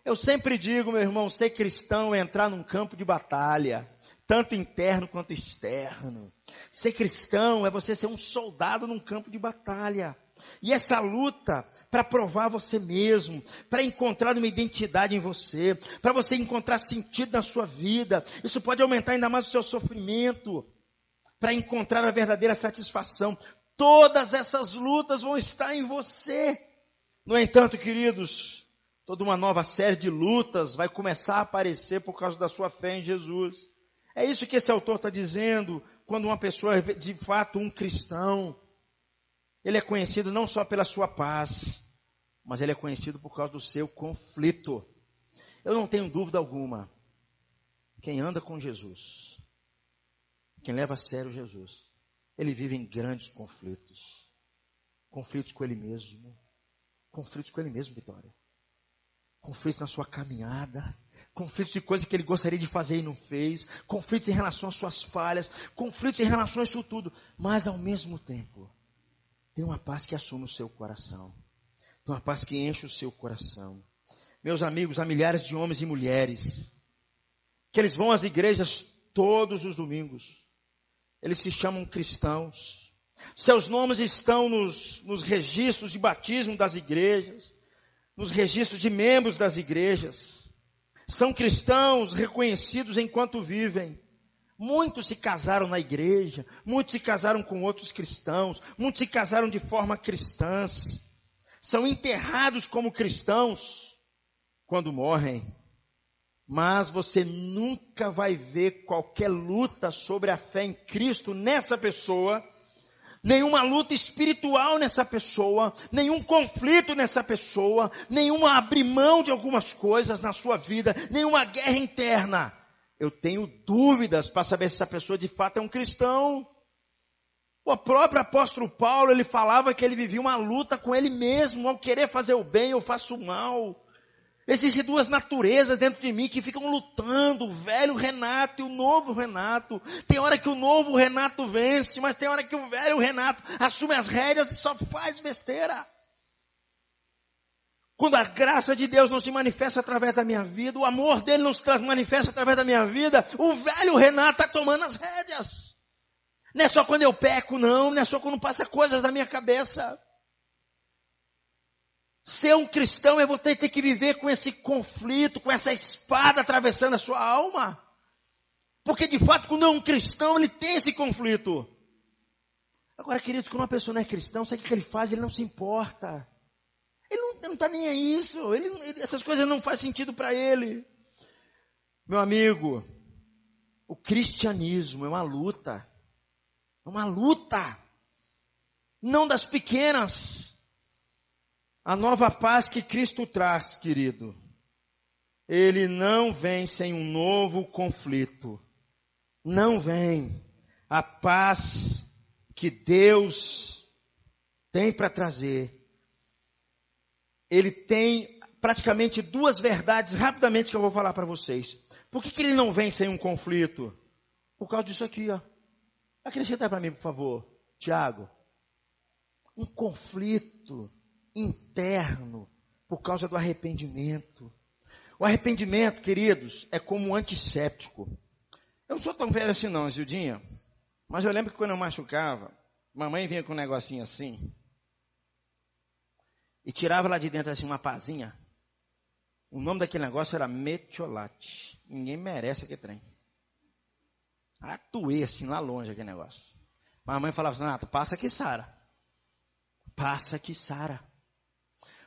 Eu sempre digo, meu irmão, ser cristão é entrar num campo de batalha, tanto interno quanto externo. Ser cristão é você ser um soldado num campo de batalha. E essa luta para provar você mesmo, para encontrar uma identidade em você, para você encontrar sentido na sua vida, isso pode aumentar ainda mais o seu sofrimento, para encontrar a verdadeira satisfação. Todas essas lutas vão estar em você. No entanto, queridos, toda uma nova série de lutas vai começar a aparecer por causa da sua fé em Jesus. É isso que esse autor está dizendo, quando uma pessoa é de fato um cristão. Ele é conhecido não só pela sua paz, mas ele é conhecido por causa do seu conflito. Eu não tenho dúvida alguma, quem anda com Jesus, quem leva a sério Jesus, ele vive em grandes conflitos. Conflitos com ele mesmo. Conflitos com ele mesmo, Vitória. Conflitos na sua caminhada. Conflitos de coisas que ele gostaria de fazer e não fez. Conflitos em relação às suas falhas. Conflitos em relação a isso tudo. Mas ao mesmo tempo, tem uma paz que assume o seu coração. Tem uma paz que enche o seu coração. Meus amigos, há milhares de homens e mulheres que eles vão às igrejas todos os domingos. Eles se chamam cristãos. Seus nomes estão nos registros de batismo das igrejas, nos registros de membros das igrejas. São cristãos reconhecidos enquanto vivem. Muitos se casaram na igreja, muitos se casaram com outros cristãos, muitos se casaram de forma cristã. São enterrados como cristãos quando morrem. Mas você nunca vai ver qualquer luta sobre a fé em Cristo nessa pessoa, nenhuma luta espiritual nessa pessoa, nenhum conflito nessa pessoa, nenhuma abrir mão de algumas coisas na sua vida, nenhuma guerra interna. Eu tenho dúvidas para saber se essa pessoa de fato é um cristão. O próprio apóstolo Paulo, ele falava que ele vivia uma luta com ele mesmo, ao querer fazer o bem eu faço o mal. Existem duas naturezas dentro de mim que ficam lutando, o velho Renato e o novo Renato. Tem hora que o novo Renato vence, mas tem hora que o velho Renato assume as rédeas e só faz besteira. Quando a graça de Deus não se manifesta através da minha vida, o amor dele não se manifesta através da minha vida, o velho Renato está tomando as rédeas. Não é só quando eu peco, não é só quando passa coisas na minha cabeça. Ser um cristão é você ter que viver com esse conflito, com essa espada atravessando a sua alma. Porque de fato, quando é um cristão, ele tem esse conflito. Agora, queridos, quando uma pessoa não é cristão, sabe o que ele faz? Ele não se importa. Ele não está nem a isso. Essas coisas não fazem sentido para ele. Meu amigo, o cristianismo é uma luta. É uma luta. Não das pequenas. A nova paz que Cristo traz, querido, ele não vem sem um novo conflito. Não vem. A paz que Deus tem para trazer. Ele tem praticamente duas verdades, rapidamente, que eu vou falar para vocês. Por que ele não vem sem um conflito? Por causa disso aqui, ó. Acrescenta para mim, por favor, Tiago. Um conflito interno, por causa do arrependimento. O arrependimento, queridos, é como um antisséptico. Eu não sou tão velho assim não, Zildinha, mas eu lembro que quando eu machucava, mamãe vinha com um negocinho assim, e tirava lá de dentro assim uma pazinha. O nome daquele negócio era metiolate. Ninguém merece aquele trem. Atuei assim lá longe aquele negócio. Mamãe falava assim, Nato, passa aqui, Sara. Passa aqui, Sara.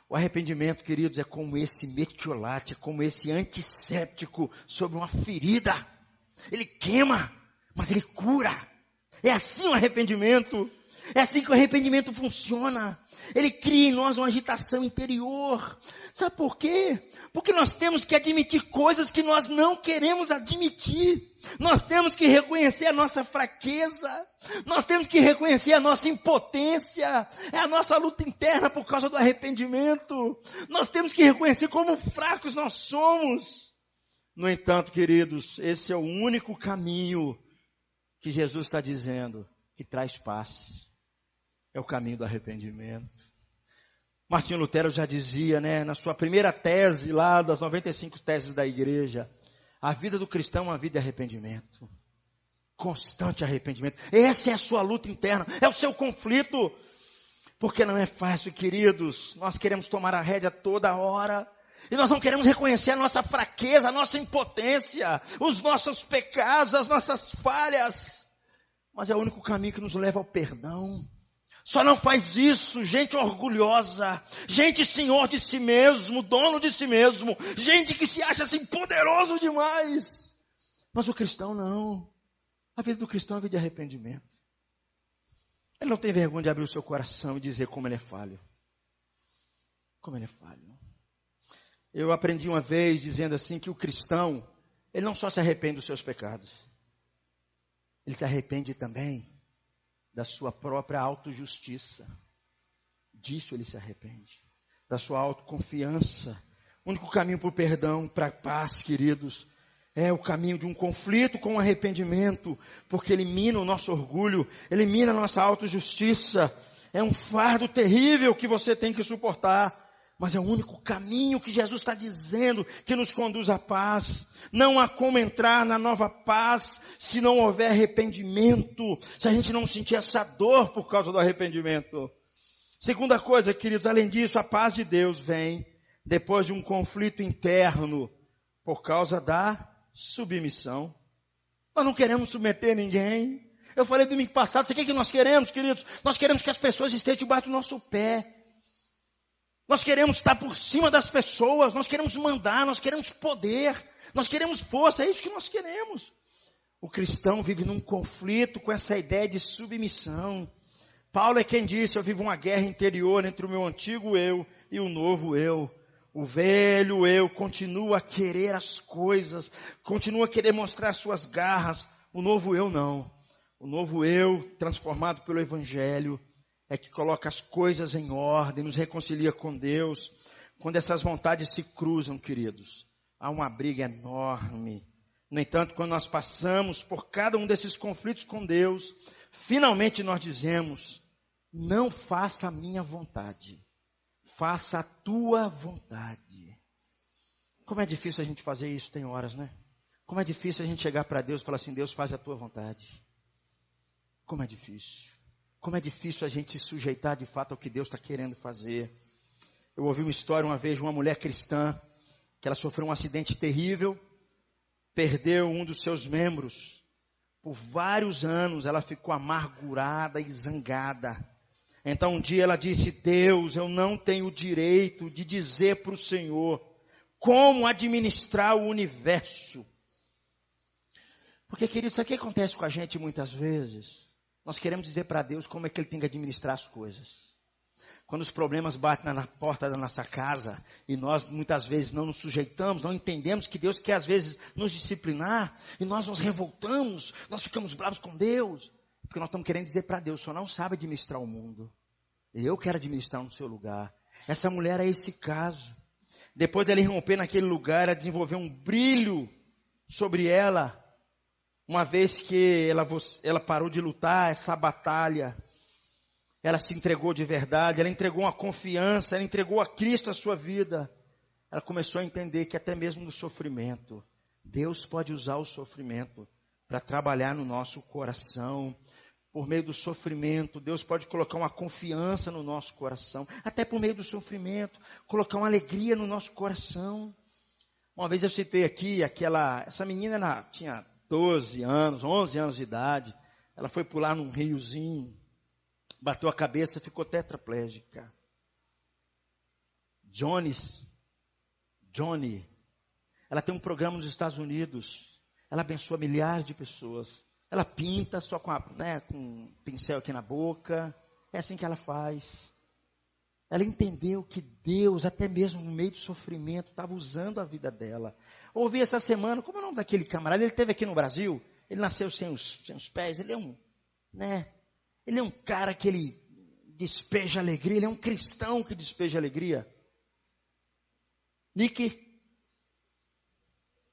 O arrependimento, queridos, é como esse metiolate, é como esse antisséptico sobre uma ferida. Ele queima, mas ele cura. É assim o arrependimento. É assim que o arrependimento funciona. Ele cria em nós uma agitação interior. Sabe por quê? Porque nós temos que admitir coisas que nós não queremos admitir. Nós temos que reconhecer a nossa fraqueza. Nós temos que reconhecer a nossa impotência. É a nossa luta interna por causa do arrependimento. Nós temos que reconhecer como fracos nós somos. No entanto, queridos, esse é o único caminho que Jesus está dizendo que traz paz. É o caminho do arrependimento. Martinho Lutero já dizia, na sua primeira tese lá das 95 teses da igreja, a vida do cristão é uma vida de arrependimento. Constante arrependimento. Essa é a sua luta interna, é o seu conflito. Porque não é fácil, queridos. Nós queremos tomar a rédea toda hora. E nós não queremos reconhecer a nossa fraqueza, a nossa impotência, os nossos pecados, as nossas falhas. Mas é o único caminho que nos leva ao perdão. Só não faz isso gente orgulhosa, gente senhor de si mesmo, dono de si mesmo, gente que se acha assim poderoso demais. Mas o cristão não. A vida do cristão é uma vida de arrependimento. Ele não tem vergonha de abrir o seu coração e dizer como ele é falho. Como ele é falho. Eu aprendi uma vez dizendo assim que o cristão, ele não só se arrepende dos seus pecados. Ele se arrepende também da sua própria autojustiça. Disso ele se arrepende. Da sua autoconfiança. O único caminho para o perdão, para a paz, queridos, é o caminho de um conflito com o arrependimento, porque elimina o nosso orgulho, elimina a nossa autojustiça. É um fardo terrível que você tem que suportar. Mas é o único caminho que Jesus está dizendo que nos conduz à paz. Não há como entrar na nova paz se não houver arrependimento. Se a gente não sentir essa dor por causa do arrependimento. Segunda coisa, queridos, além disso, a paz de Deus vem depois de um conflito interno por causa da submissão. Nós não queremos submeter ninguém. Eu falei domingo passado, sabe o que nós queremos, queridos? Nós queremos que as pessoas estejam debaixo do nosso pé. Nós queremos estar por cima das pessoas, nós queremos mandar, nós queremos poder, nós queremos força, é isso que nós queremos. O cristão vive num conflito com essa ideia de submissão. Paulo é quem disse, eu vivo uma guerra interior entre o meu antigo eu e o novo eu. O velho eu continua a querer as coisas, continua a querer mostrar suas garras. O novo eu não. O novo eu, transformado pelo Evangelho, é que coloca as coisas em ordem, nos reconcilia com Deus. Quando essas vontades se cruzam, queridos, há uma briga enorme. No entanto, quando nós passamos por cada um desses conflitos com Deus, finalmente nós dizemos, não faça a minha vontade, faça a tua vontade. Como é difícil a gente fazer isso, tem horas, né? Como é difícil a gente chegar para Deus e falar assim, Deus, faz a tua vontade. Como é difícil. Como é difícil a gente se sujeitar de fato ao que Deus está querendo fazer. Eu ouvi uma história uma vez de uma mulher cristã, que ela sofreu um acidente terrível, perdeu um dos seus membros. Por vários anos ela ficou amargurada e zangada. Então um dia ela disse, Deus, eu não tenho o direito de dizer para o Senhor como administrar o universo. Porque, querido, sabe o que acontece com a gente muitas vezes? Nós queremos dizer para Deus como é que Ele tem que administrar as coisas. Quando os problemas batem na porta da nossa casa e nós muitas vezes não nos sujeitamos, não entendemos que Deus quer às vezes nos disciplinar e nós nos revoltamos, nós ficamos bravos com Deus. Porque nós estamos querendo dizer para Deus, o Senhor não sabe administrar o mundo. Eu quero administrar no seu lugar. Essa mulher é esse caso. Depois dela irromper naquele lugar, ela desenvolveu um brilho sobre ela. Uma vez que ela parou de lutar essa batalha, ela se entregou de verdade, ela entregou uma confiança, ela entregou a Cristo a sua vida. Ela começou a entender que até mesmo no sofrimento, Deus pode usar o sofrimento para trabalhar no nosso coração. Por meio do sofrimento, Deus pode colocar uma confiança no nosso coração. Até por meio do sofrimento, colocar uma alegria no nosso coração. Uma vez eu citei aqui, essa menina ela tinha 12 anos, 11 anos de idade. Ela foi pular num riozinho, bateu a cabeça, ficou tetraplégica. Johnny, ela tem um programa nos Estados Unidos. Ela abençoa milhares de pessoas. Ela pinta só com um pincel aqui na boca. É assim que ela faz. Ela entendeu que Deus, até mesmo no meio do sofrimento, estava usando a vida dela. Ouvi essa semana, como é o nome daquele camarada? Ele esteve aqui no Brasil, ele nasceu sem os pés, ele é um cara que ele despeja alegria, ele é um cristão que despeja alegria. Nick,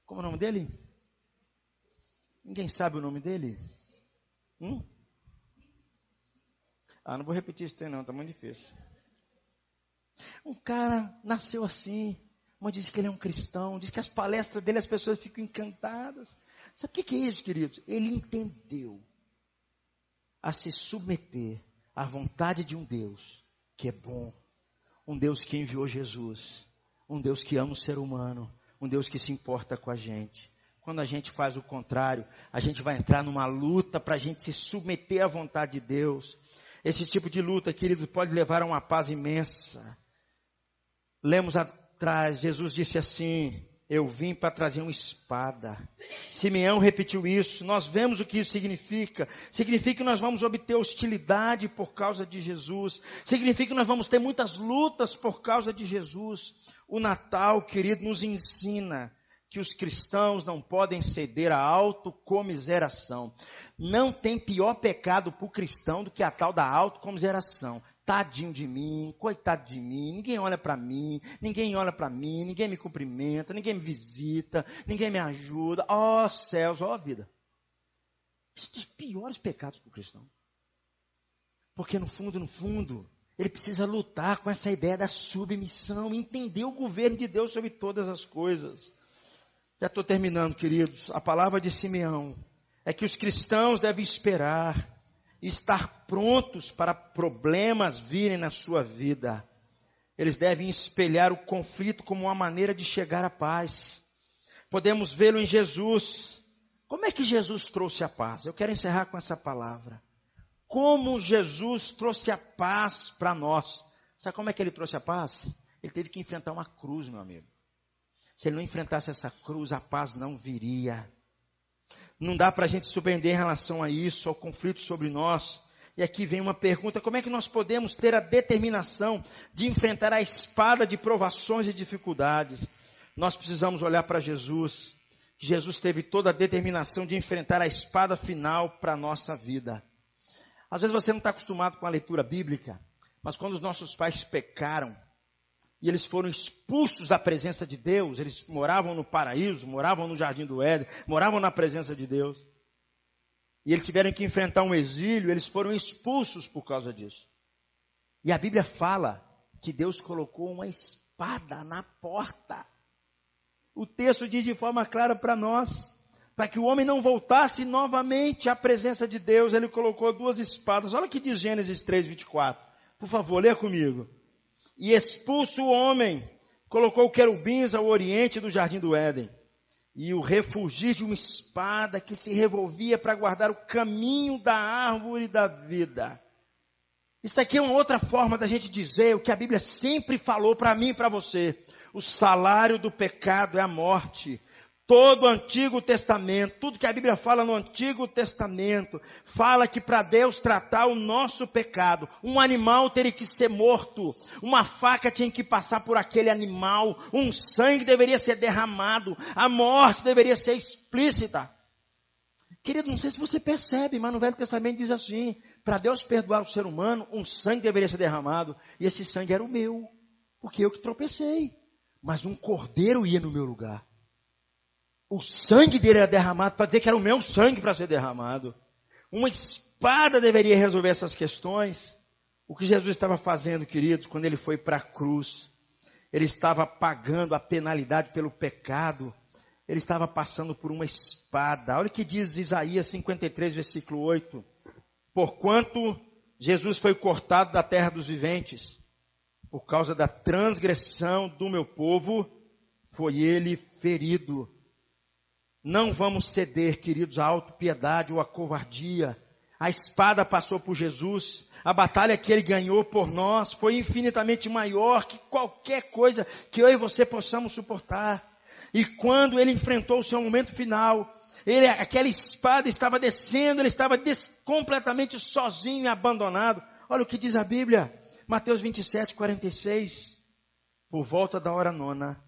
como é o nome dele? Ninguém sabe o nome dele? Não vou repetir isso não, está muito difícil. Um cara nasceu assim, mas diz que ele é um cristão, diz que as palestras dele as pessoas ficam encantadas. Sabe o que é isso, queridos? Ele entendeu a se submeter à vontade de um Deus que é bom, um Deus que enviou Jesus, um Deus que ama o ser humano, um Deus que se importa com a gente. Quando a gente faz o contrário, a gente vai entrar numa luta para a gente se submeter à vontade de Deus. Esse tipo de luta, querido, pode levar a uma paz imensa. Lemos atrás, Jesus disse assim: eu vim para trazer uma espada. Simeão repetiu isso. Nós vemos o que isso significa. Significa que nós vamos obter hostilidade por causa de Jesus. Significa que nós vamos ter muitas lutas por causa de Jesus. O Natal, querido, nos ensina que os cristãos não podem ceder à autocomiseração. Não tem pior pecado para o cristão do que a tal da autocomiseração. Tadinho de mim, coitado de mim, ninguém olha para mim, ninguém me cumprimenta, ninguém me visita, ninguém me ajuda. Ó céus, ó vida. Isso é um dos piores pecados para o cristão. Porque no fundo, ele precisa lutar com essa ideia da submissão, entender o governo de Deus sobre todas as coisas. Já estou terminando, queridos. A palavra de Simeão é que os cristãos devem esperar e estar prontos para problemas virem na sua vida. Eles devem espelhar o conflito como uma maneira de chegar à paz. Podemos vê-lo em Jesus. Como é que Jesus trouxe a paz? Eu quero encerrar com essa palavra. Como Jesus trouxe a paz para nós. Sabe como é que ele trouxe a paz? Ele teve que enfrentar uma cruz, meu amigo. Se ele não enfrentasse essa cruz, a paz não viria. Não dá para a gente surpreender em relação a isso, ao conflito sobre nós. E aqui vem uma pergunta: como é que nós podemos ter a determinação de enfrentar a espada de provações e dificuldades? Nós precisamos olhar para Jesus. Jesus teve toda a determinação de enfrentar a espada final para a nossa vida. Às vezes você não está acostumado com a leitura bíblica, mas quando os nossos pais pecaram, e eles foram expulsos da presença de Deus, eles moravam no paraíso, moravam no jardim do Éden, moravam na presença de Deus. E eles tiveram que enfrentar um exílio, eles foram expulsos por causa disso. E a Bíblia fala que Deus colocou uma espada na porta. O texto diz de forma clara para nós, para que o homem não voltasse novamente à presença de Deus, ele colocou 2 espadas. Olha o que diz Gênesis 3:24. Por favor, lê comigo. E expulso o homem, colocou querubins ao oriente do jardim do Éden, e o refugir de uma espada que se revolvia para guardar o caminho da árvore da vida. Isso aqui é uma outra forma da gente dizer o que a Bíblia sempre falou para mim e para você. O salário do pecado é a morte. Todo o Antigo Testamento, tudo que a Bíblia fala no Antigo Testamento, fala que para Deus tratar o nosso pecado, um animal teria que ser morto, uma faca tinha que passar por aquele animal, um sangue deveria ser derramado, a morte deveria ser explícita. Querido, não sei se você percebe, mas no Velho Testamento diz assim: para Deus perdoar o ser humano, um sangue deveria ser derramado, e esse sangue era o meu, porque eu que tropecei, mas um cordeiro ia no meu lugar. O sangue dele era derramado para dizer que era o meu sangue para ser derramado. Uma espada deveria resolver essas questões. O que Jesus estava fazendo, queridos, quando ele foi para a cruz, ele estava pagando a penalidade pelo pecado. Ele estava passando por uma espada. Olha o que diz Isaías 53, versículo 8. Porquanto Jesus foi cortado da terra dos viventes, por causa da transgressão do meu povo, foi ele ferido. Não vamos ceder, queridos, à autopiedade ou à covardia. A espada passou por Jesus. A batalha que ele ganhou por nós foi infinitamente maior que qualquer coisa que eu e você possamos suportar. E quando ele enfrentou o seu momento final, Aquela espada estava descendo, ele estava completamente sozinho e abandonado. Olha o que diz a Bíblia, Mateus 27, 46. Por volta da hora nona,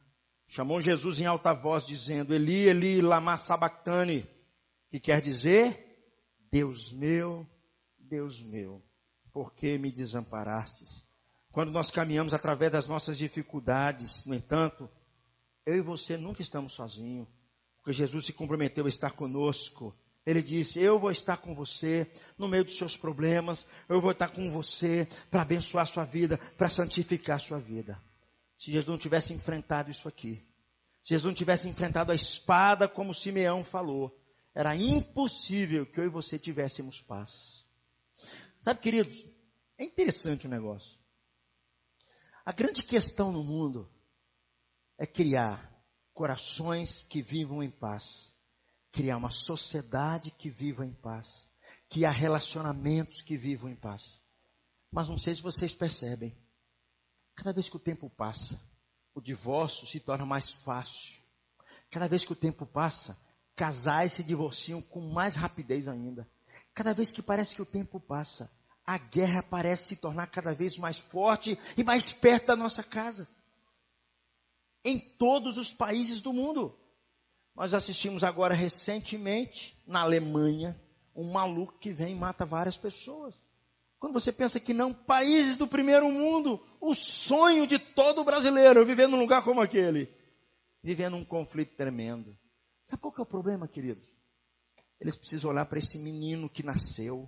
chamou Jesus em alta voz, dizendo: Eli, Eli, lama sabactani, que quer dizer: Deus meu, por que me desamparastes? Quando nós caminhamos através das nossas dificuldades, no entanto, eu e você nunca estamos sozinhos, porque Jesus se comprometeu a estar conosco. Ele disse: eu vou estar com você no meio dos seus problemas, eu vou estar com você para abençoar a sua vida, para santificar a sua vida. Se Jesus não tivesse enfrentado isso aqui, se Jesus não tivesse enfrentado a espada como Simeão falou, era impossível que eu e você tivéssemos paz. Sabe, queridos, é interessante o negócio. A grande questão no mundo é criar corações que vivam em paz, criar uma sociedade que viva em paz, criar relacionamentos que vivam em paz. Mas não sei se vocês percebem, cada vez que o tempo passa, o divórcio se torna mais fácil. Cada vez que o tempo passa, casais se divorciam com mais rapidez ainda. Cada vez que parece que o tempo passa, a guerra parece se tornar cada vez mais forte e mais perto da nossa casa. Em todos os países do mundo. Nós assistimos agora recentemente, na Alemanha, um maluco que vem e mata várias pessoas. Quando você pensa que não, países do primeiro mundo, o sonho de todo brasileiro, viver num lugar como aquele, vivendo um conflito tremendo. Sabe qual que é o problema, queridos? Eles precisam olhar para esse menino que nasceu.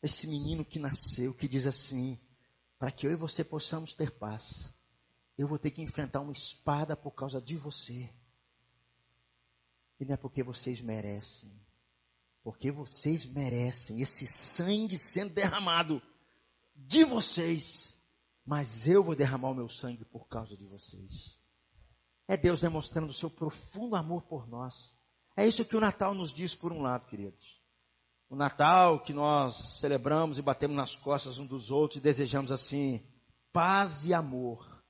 Esse menino que nasceu, que diz assim: para que eu e você possamos ter paz, eu vou ter que enfrentar uma espada por causa de você. E não é porque vocês merecem. Porque vocês merecem esse sangue sendo derramado de vocês. Mas eu vou derramar o meu sangue por causa de vocês. É Deus demonstrando o seu profundo amor por nós. É isso que o Natal nos diz por um lado, queridos. O Natal que nós celebramos e batemos nas costas uns dos outros e desejamos assim, paz e amor.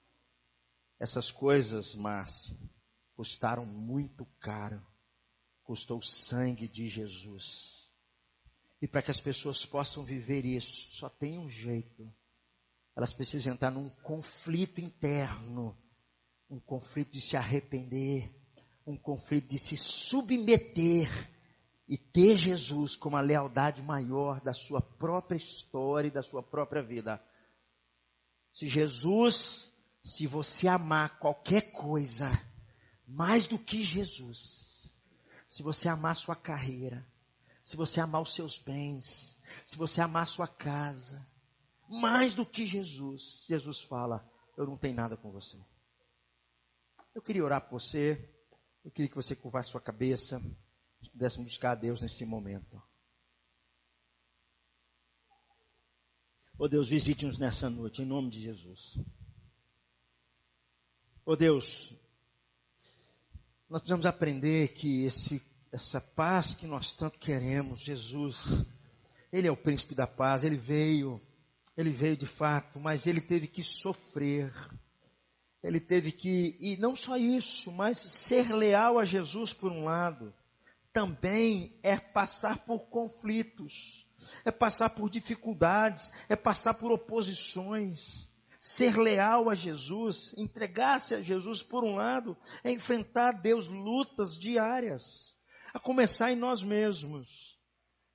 Essas coisas, Márcia, custaram muito caro. Custou o sangue de Jesus. E para que as pessoas possam viver isso, só tem um jeito. Elas precisam entrar num conflito interno. Um conflito de se arrepender. Um conflito de se submeter. E ter Jesus como a lealdade maior da sua própria história e da sua própria vida. Se você amar qualquer coisa mais do que Jesus, se você amar sua carreira, se você amar os seus bens, se você amar sua casa, mais do que Jesus, Jesus fala: eu não tenho nada com você. Eu queria orar por você, eu queria que você curvasse sua cabeça, nós pudéssemos buscar a Deus nesse momento. Oh Deus, visite-nos nessa noite, em nome de Jesus. Oh Deus, nós precisamos aprender que essa paz que nós tanto queremos, Jesus, Ele é o príncipe da paz, Ele veio de fato, mas Ele teve que sofrer, Ele teve que, e não só isso, mas ser leal a Jesus por um lado, também é passar por conflitos, é passar por dificuldades, é passar por oposições. Ser leal a Jesus, entregar-se a Jesus por um lado, é enfrentar Deus lutas diárias, a começar em nós mesmos.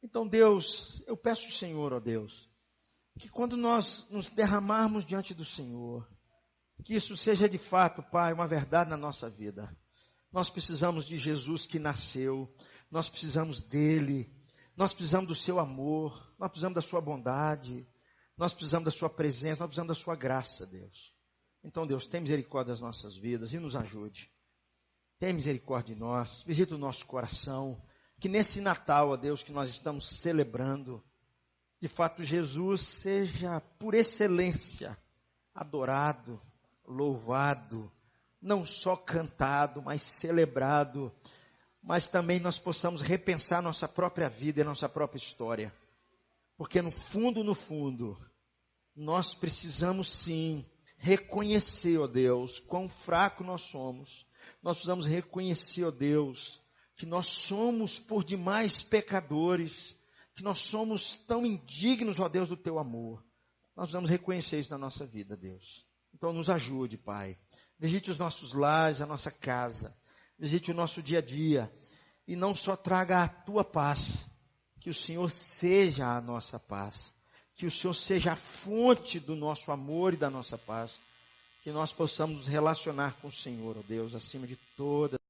Então Deus, eu peço ao Senhor, ó Deus, que quando nós nos derramarmos diante do Senhor, que isso seja de fato, Pai, uma verdade na nossa vida. Nós precisamos de Jesus que nasceu, nós precisamos dele, nós precisamos do seu amor, nós precisamos da sua bondade, nós precisamos da sua presença, nós precisamos da sua graça, Deus. Então, Deus, tem misericórdia das nossas vidas e nos ajude. Tem misericórdia de nós, visita o nosso coração, que nesse Natal, ó Deus, que nós estamos celebrando, de fato Jesus seja por excelência adorado, louvado, não só cantado, mas celebrado, mas também nós possamos repensar nossa própria vida e nossa própria história. Porque no fundo, nós precisamos sim reconhecer, ó Deus, quão fraco nós somos. Nós precisamos reconhecer, ó Deus, que nós somos por demais pecadores, que nós somos tão indignos, ó Deus, do teu amor. Nós vamos reconhecer isso na nossa vida, Deus. Então nos ajude, Pai. Visite os nossos lares, a nossa casa. Visite o nosso dia a dia. E não só traga a tua paz, que o Senhor seja a nossa paz. Que o Senhor seja a fonte do nosso amor e da nossa paz. Que nós possamos nos relacionar com o Senhor, ó Deus, acima de todas